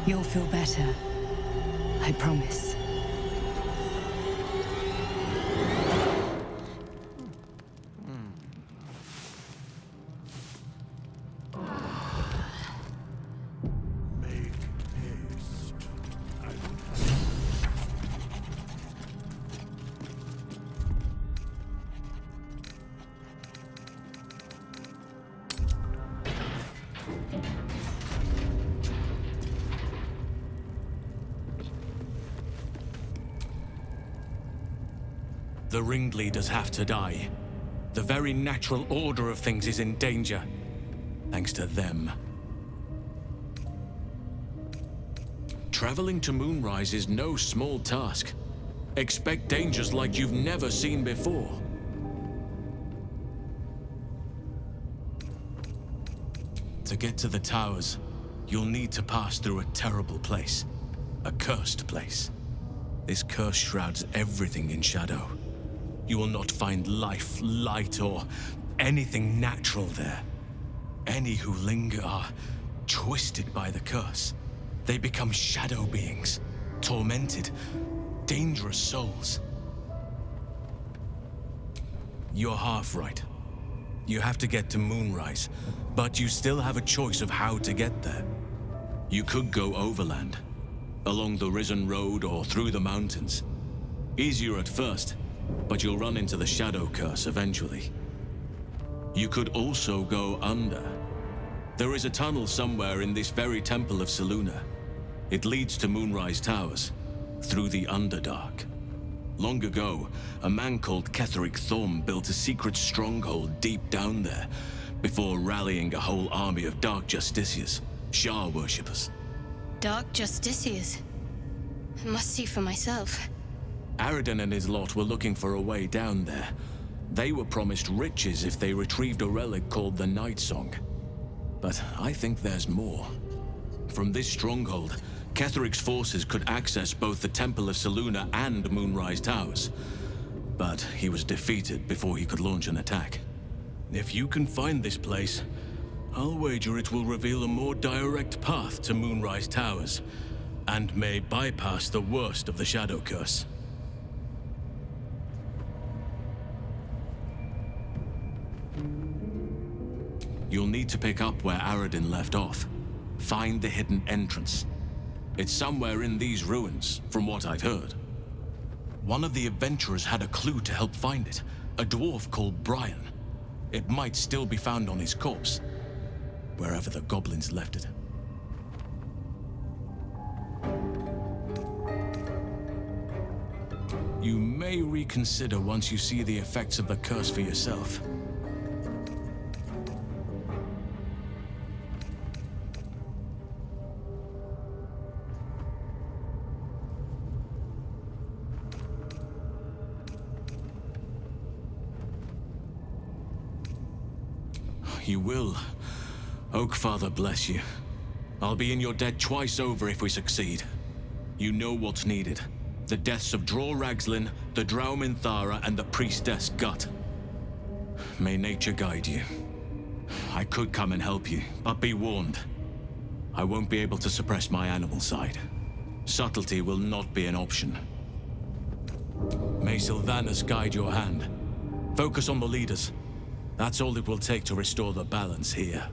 You'll feel better. I promise. The ringleaders have to die. The very natural order of things is in danger, thanks to them. Traveling to Moonrise is no small task. Expect dangers like you've never seen before. To get to the towers, you'll need to pass through a terrible place. A cursed place. This curse shrouds everything in shadow. You will not find life, light, or anything natural there. Any who linger are twisted by the curse. They become shadow beings, tormented, dangerous souls. You're half right. You have to get to Moonrise, but you still have a choice of how to get there. You could go overland, along the Risen Road or through the mountains. Easier at first, but you'll run into the Shadow Curse eventually. You could also go under. There is a tunnel somewhere in this very temple of Selûne. It leads to Moonrise Towers, through the Underdark. Long ago, a man called Ketheric Thorm built a secret stronghold deep down there, before rallying a whole army of Dark Justiciars, Shah worshippers. Dark Justiciars. I must see for myself. Aridin and his lot were looking for a way down there, They were promised riches if they retrieved a relic called the Night Song. But I think there's more. From this stronghold, Ketheric's forces could access both the Temple of Selûne and Moonrise Towers. But he was defeated before he could launch an attack. If you can find this place, I'll wager it will reveal a more direct path to Moonrise Towers, and may bypass the worst of the Shadow Curse. You'll need to pick up where Aradin left off. Find the hidden entrance. It's somewhere in these ruins, from what I've heard. One of the adventurers had a clue to help find it, a dwarf called Brian. It might still be found on his corpse, wherever the goblins left it. You may reconsider once you see the effects of the curse for yourself. You will. Oakfather bless you. I'll be in your debt twice over if we succeed. You know what's needed. The deaths of Dror Ragzlin, the Drow Minthara, and the Priestess Gut. May nature guide you. I could come and help you, but be warned. I won't be able to suppress my animal side. Subtlety will not be an option. May Sylvanas guide your hand. Focus on the leaders. That's all it will take to restore the balance here.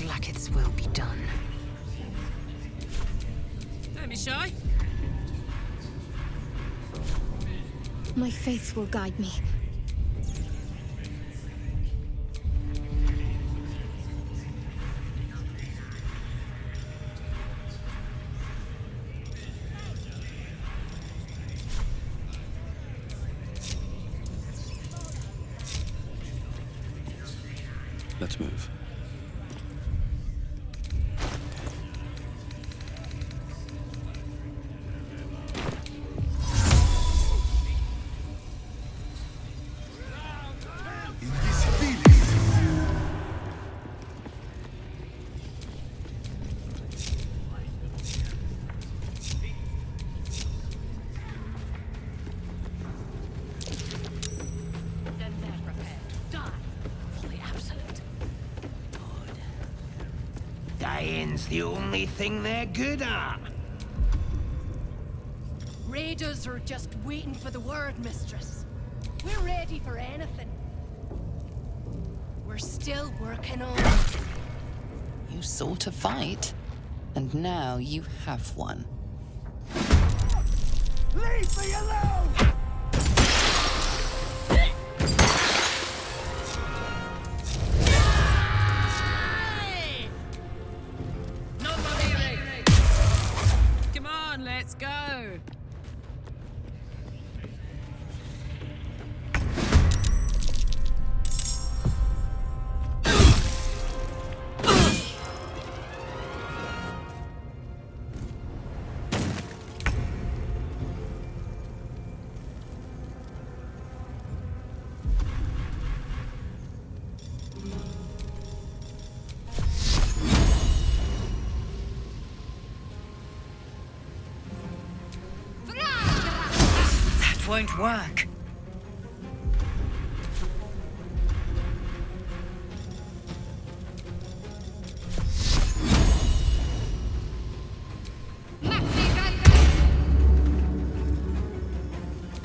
Blacketh's will be done. Don't be shy. My faith will guide me. Let's move. Dying's the only thing they're good at. Raiders are just waiting for the word, mistress. We're ready for anything. We're still working on... You sought a fight, and now you have one. Leave me alone! Come on, let's go. won't work.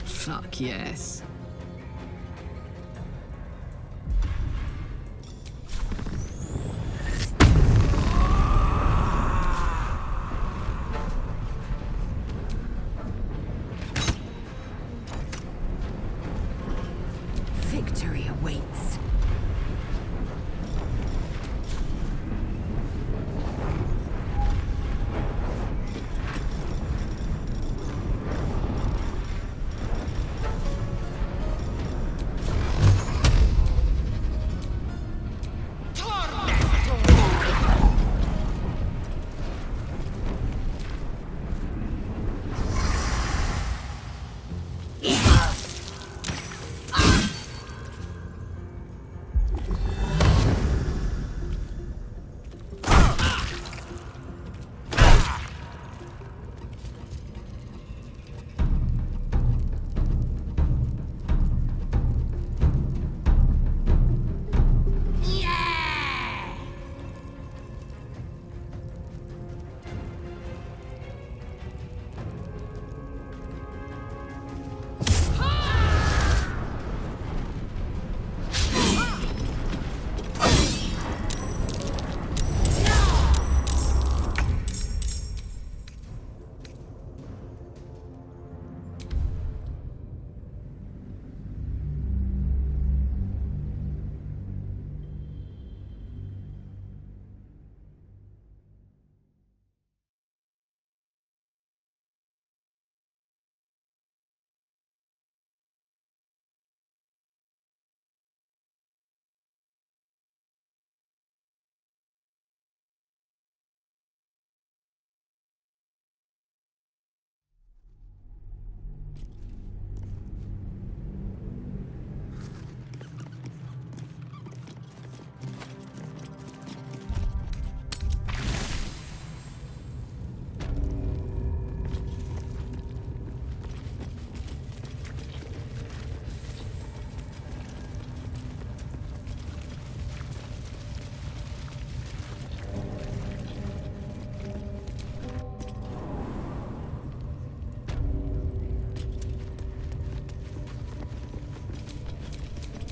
Fuck yes. Victory awaits.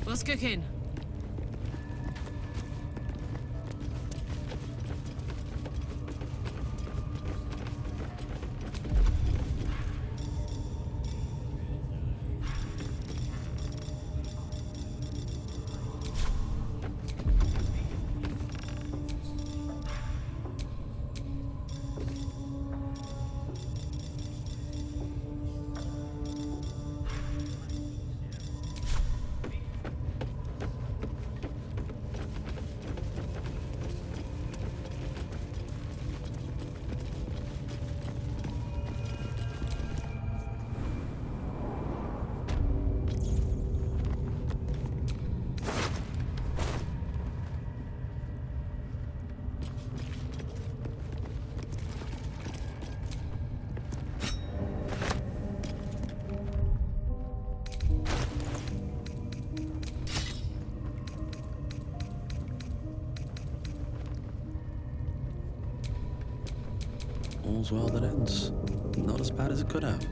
What's cooking? All's well that ends. Not as bad as it could have.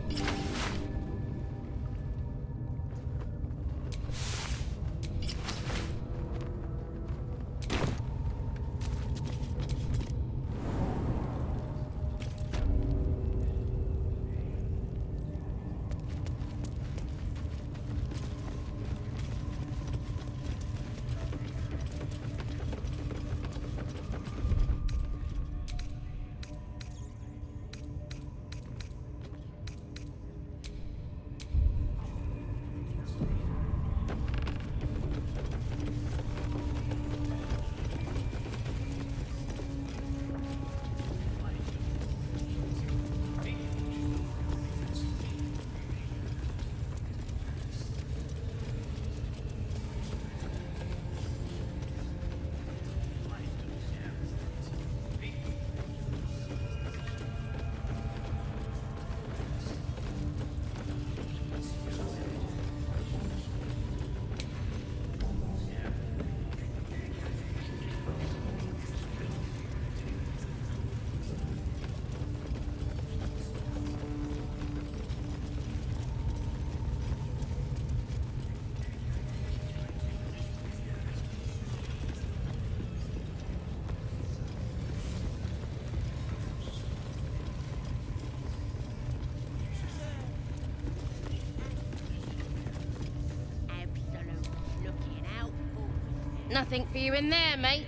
nothing for you in there, mate.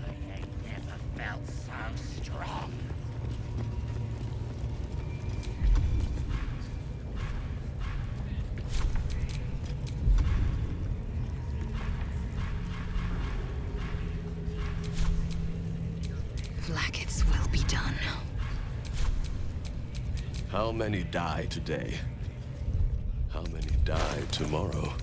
I ain't never felt so strong. Blackets will be done. How many die today? How many die tomorrow?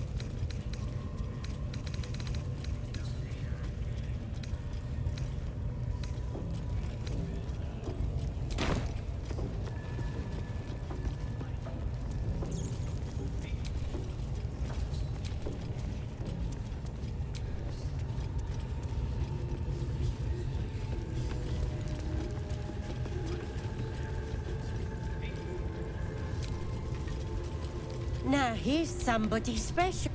Now here's somebody special.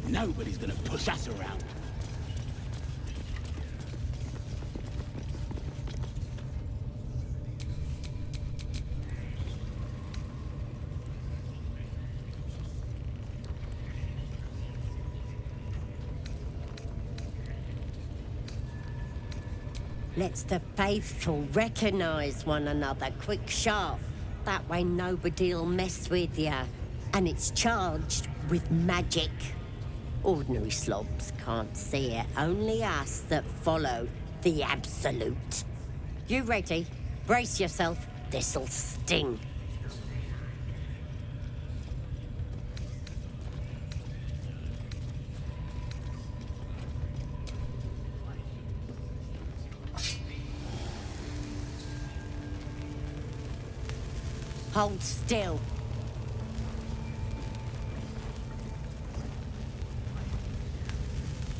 Nobody's gonna push us around. Let's the faithful recognize one another quick sharp. That way nobody'll mess with ya. And it's charged with magic. Ordinary slobs can't see it, only us that follow the Absolute. You ready? Brace yourself, this'll sting. Hold still.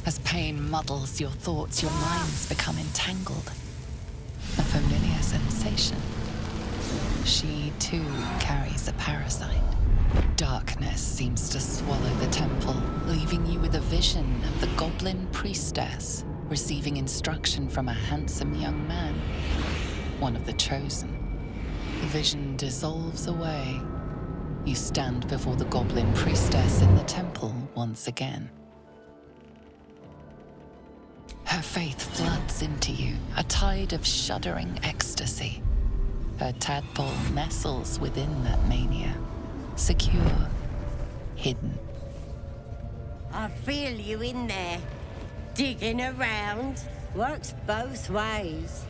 As pain muddles your thoughts, your minds become entangled. A familiar sensation. She too carries a parasite. Darkness seems to swallow the temple, leaving you with a vision of the goblin priestess receiving instruction from a handsome young man, one of the chosen. The vision dissolves away. You stand before the goblin priestess in the temple once again. Her faith floods into you, a tide of shuddering ecstasy. Her tadpole nestles within that mania, secure, hidden. I feel you in there, digging around. Works both ways.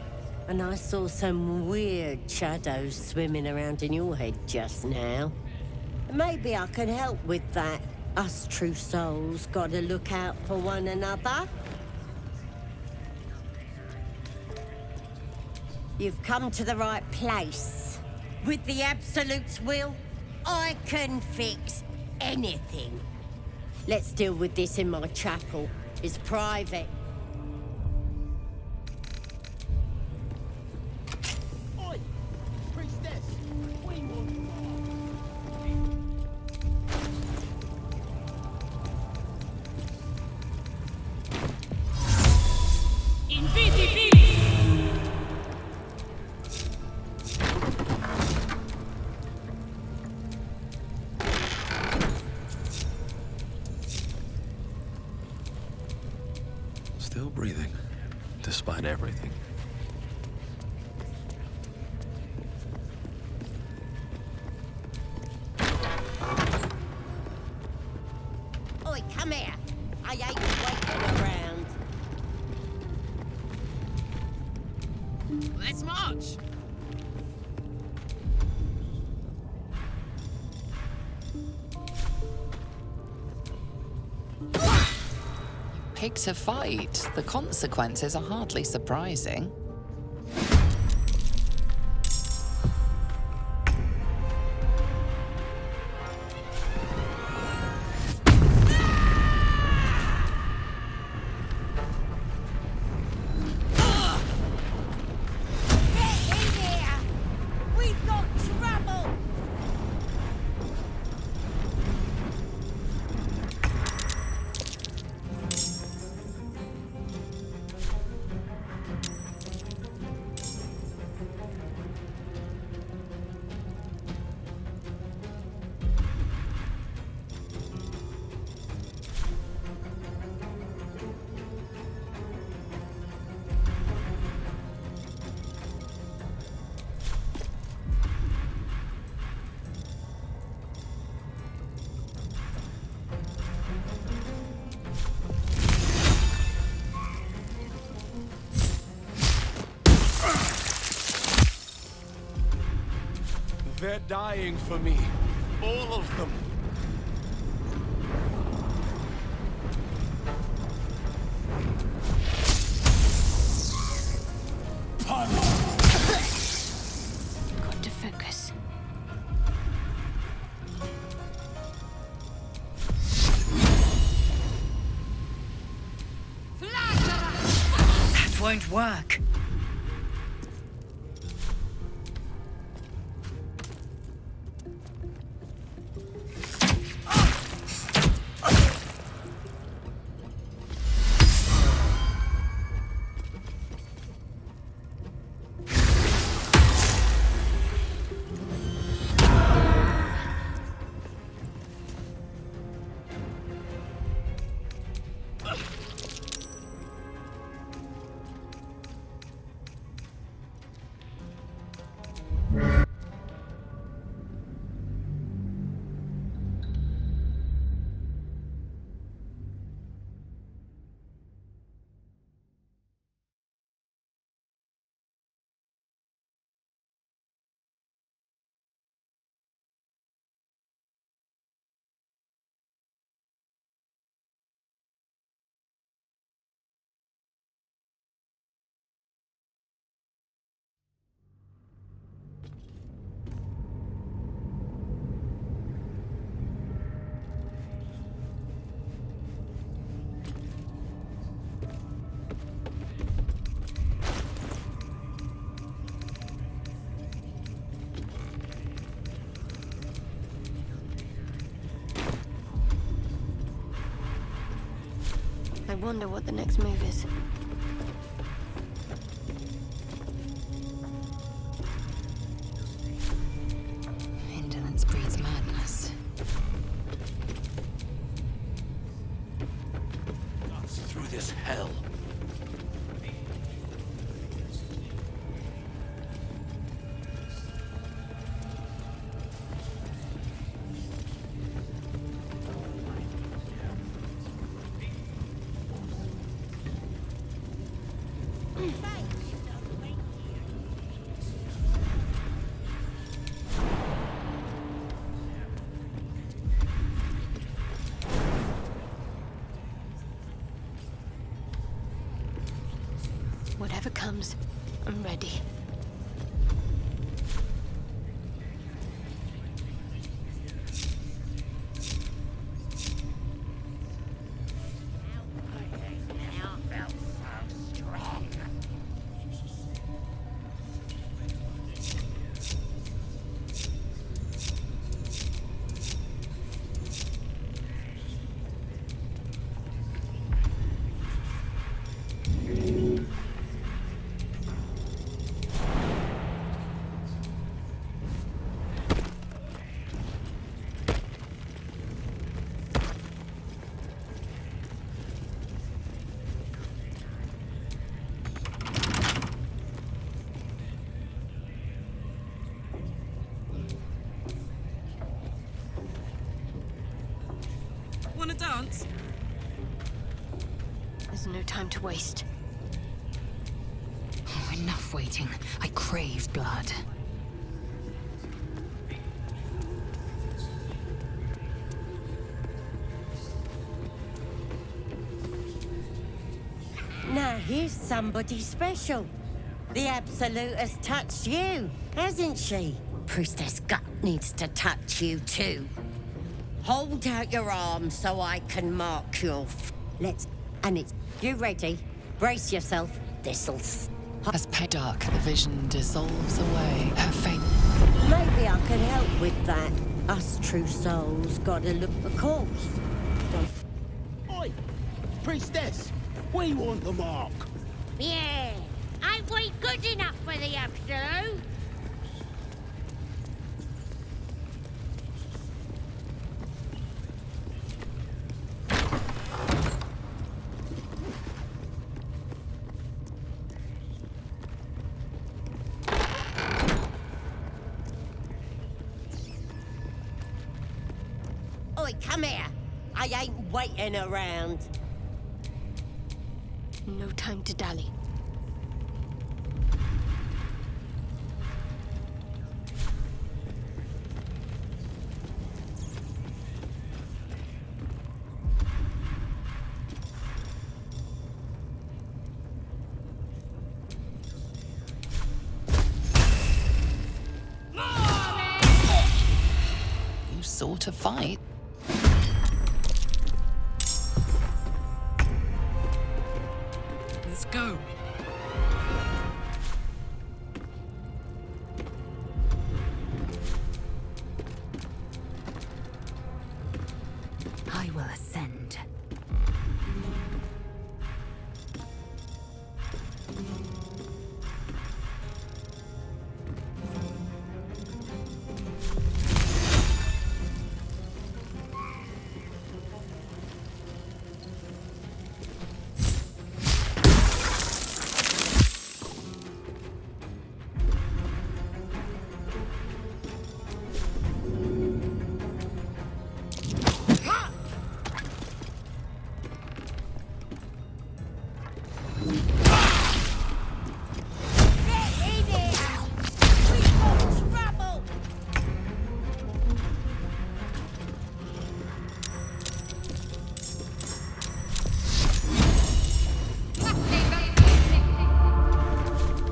And I saw some weird shadows swimming around in your head just now. Maybe I can help with that. Us true souls gotta look out for one another. You've come to the right place. With the Absolute's will, I can fix anything. Let's deal with this in my chapel. It's private. Oi! Priestess! We want Invisibility! Still breathing, despite everything. Oi, come here. I ain't waiting around. Let's march. Picked a fight. The consequences are hardly surprising. They're dying for me. All of them. Got to focus. That won't work. I wonder what the next move is. Indolence breeds madness. Us through this hell. Whatever comes, I'm ready. Wanna dance? There's no time to waste. Oh, enough waiting. I crave blood. Now here's somebody special. The Absolute has touched you, hasn't she? Priestess Gut needs to touch you too. Hold out your arm so I can mark your let's... And it's... You ready? Brace yourself. This'll... As dark, the vision dissolves away. Her fate... Maybe I can help with that. Us true souls gotta look... Of course. Oi! Priestess! We want the mark. Yeah. Ain't we good enough for the Absolute? Oi, come here. I ain't waiting around. No time to dally. sort of fight. Let's go. I will ascend.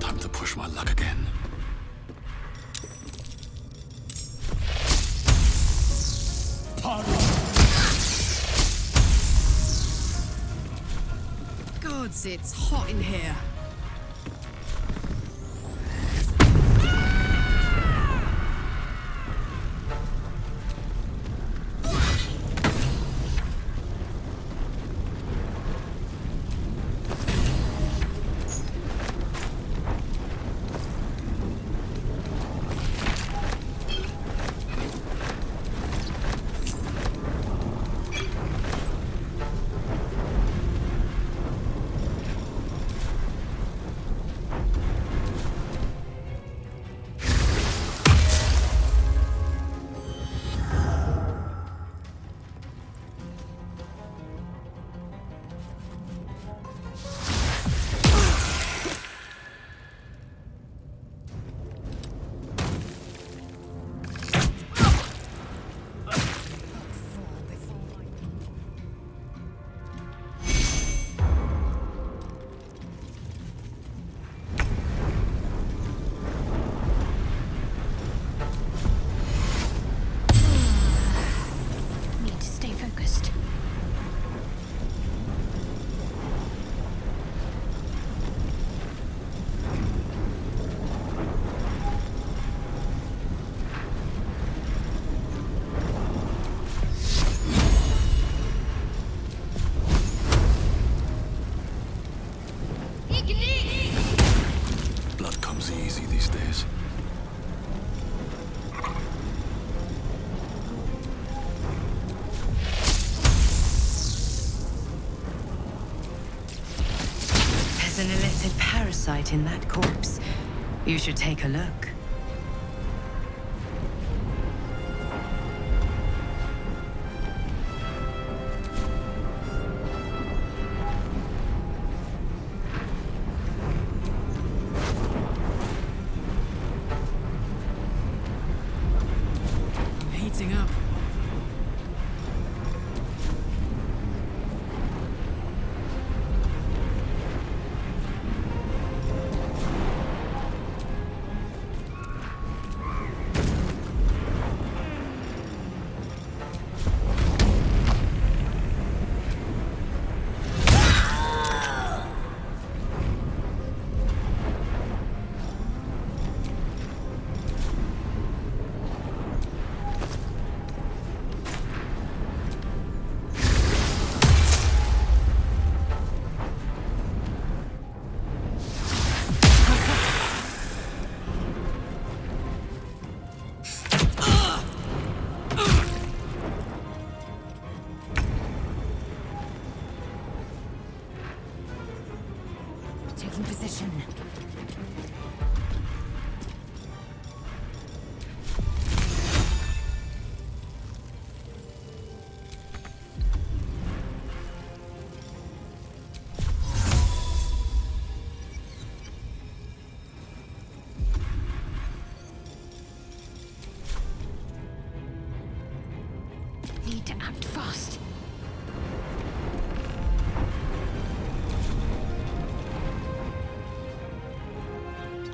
Time to push my luck again. Gods, it's hot in here. Need to stay focused. Blood comes easy these days. There's an illicit parasite in that corpse. You should take a look. I'm heating up. Taking position. Need to act fast.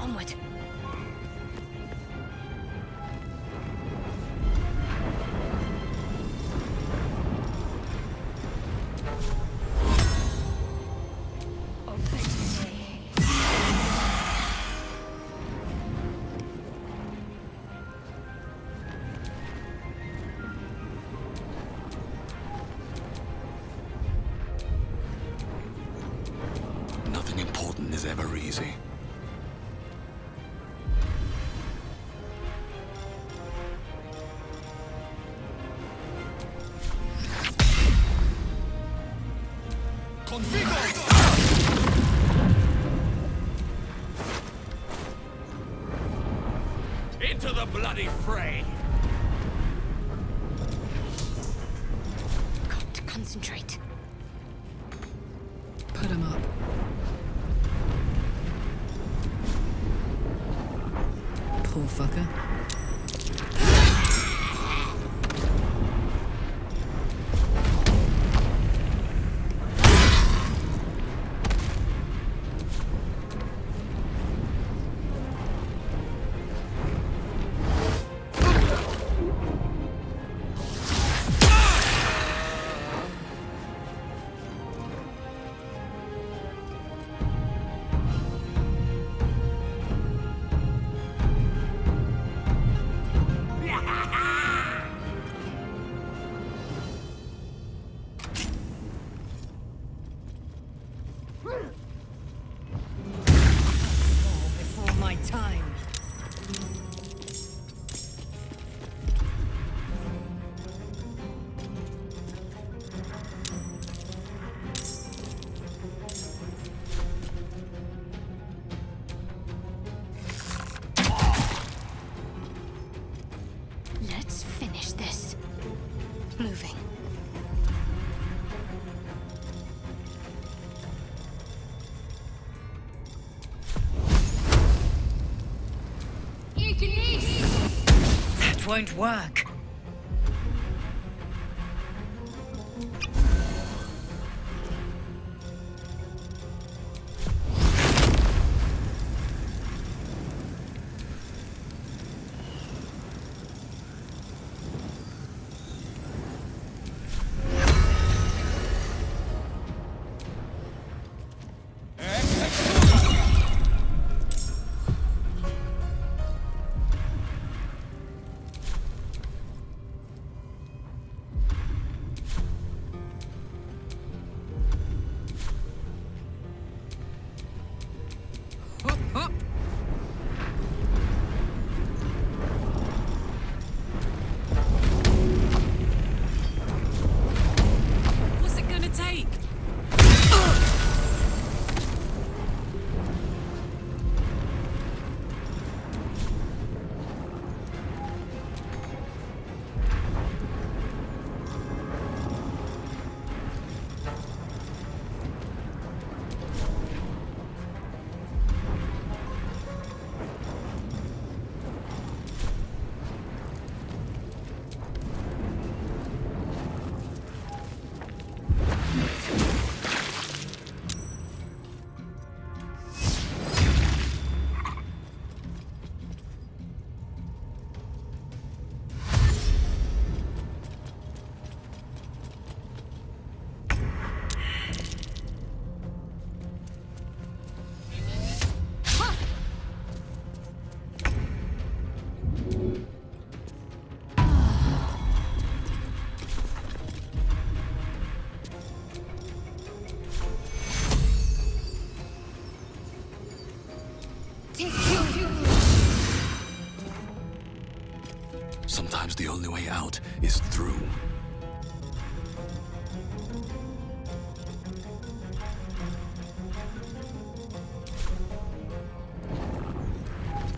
Onward. into the bloody fray! Got to concentrate. Put him up. Poor fucker. Before my time. Let's finish this. Moving. That won't work. What's it gonna take? Sometimes the only way out is through.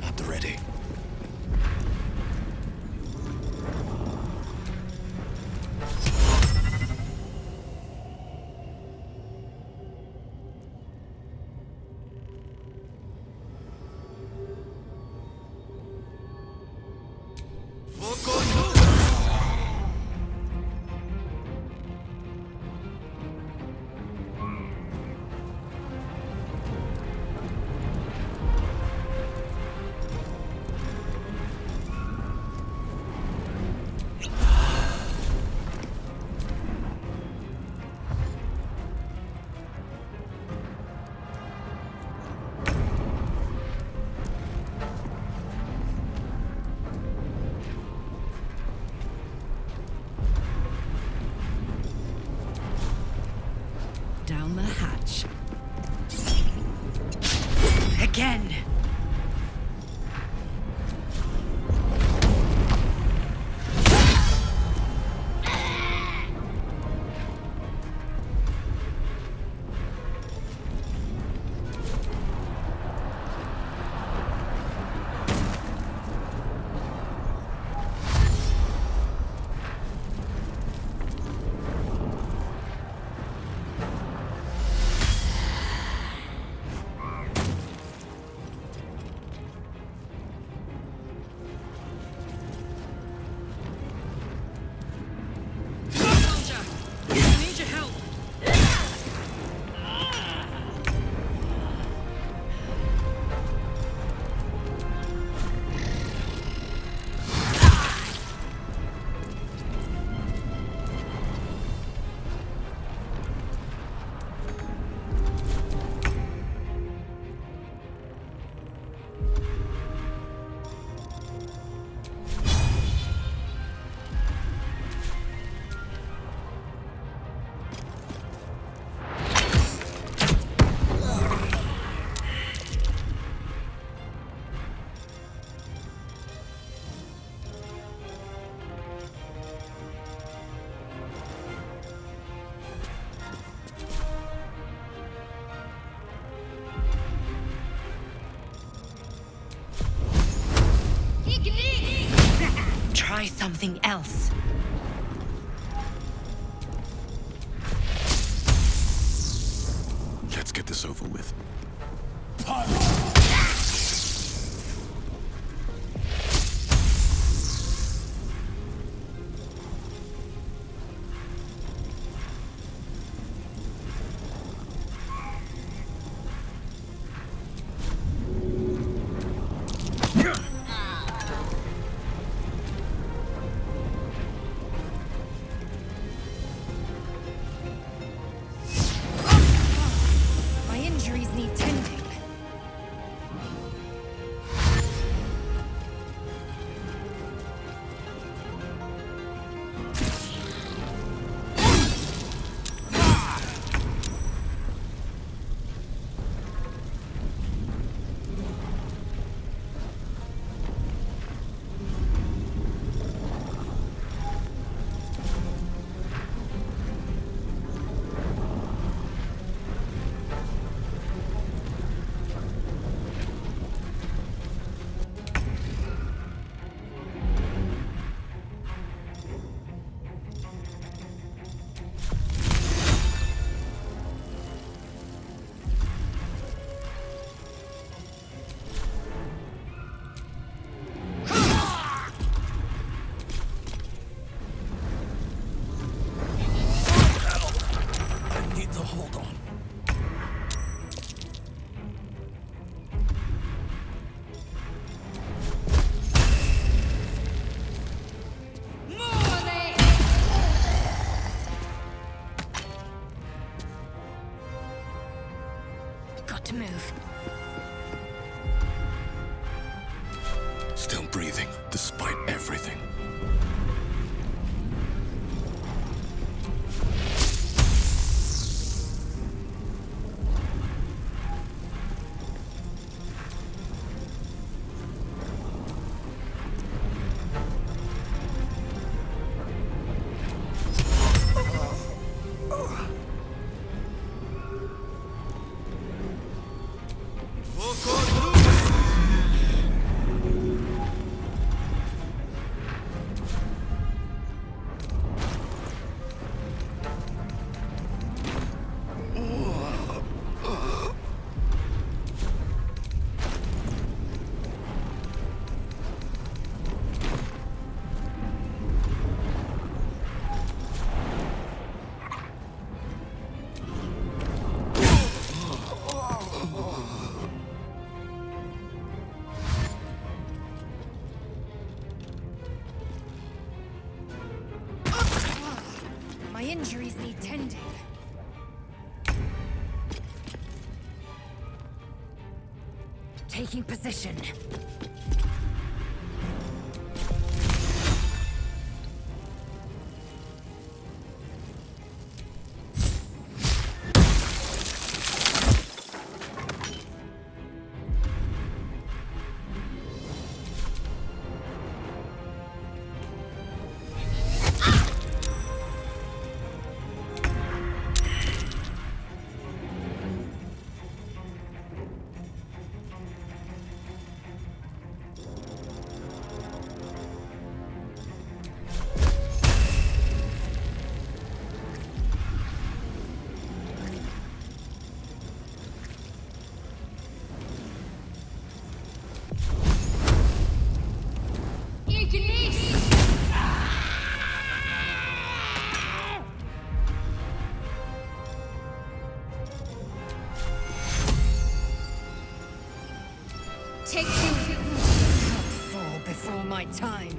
At the ready. try something else. Let's get this over with. My injuries need tending. Got to move. Still breathing, despite everything. My injuries need tending. Taking position. Take you. Fall before my time.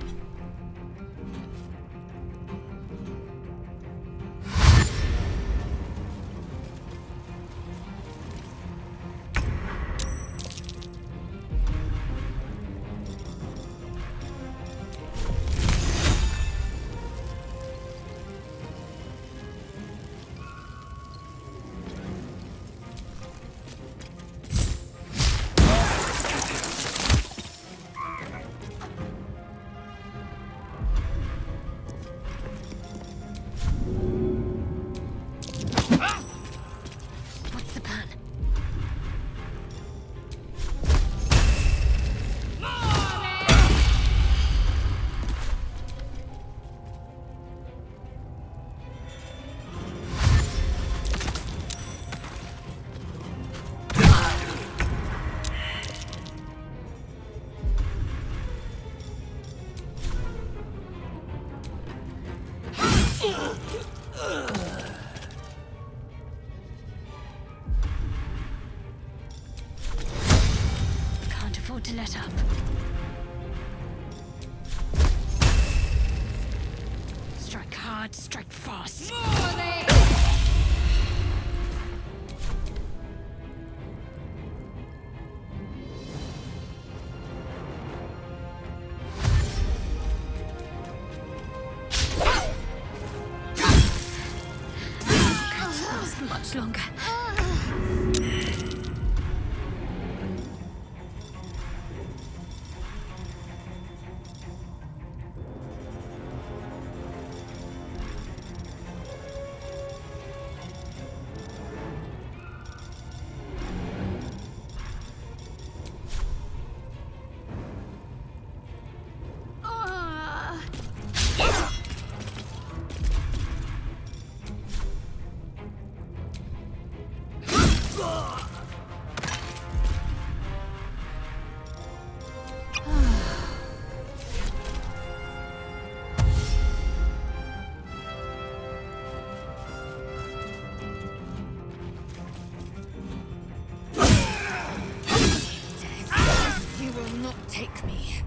afford to let up. Strike hard, strike fast. Can't last much longer. You will not take me.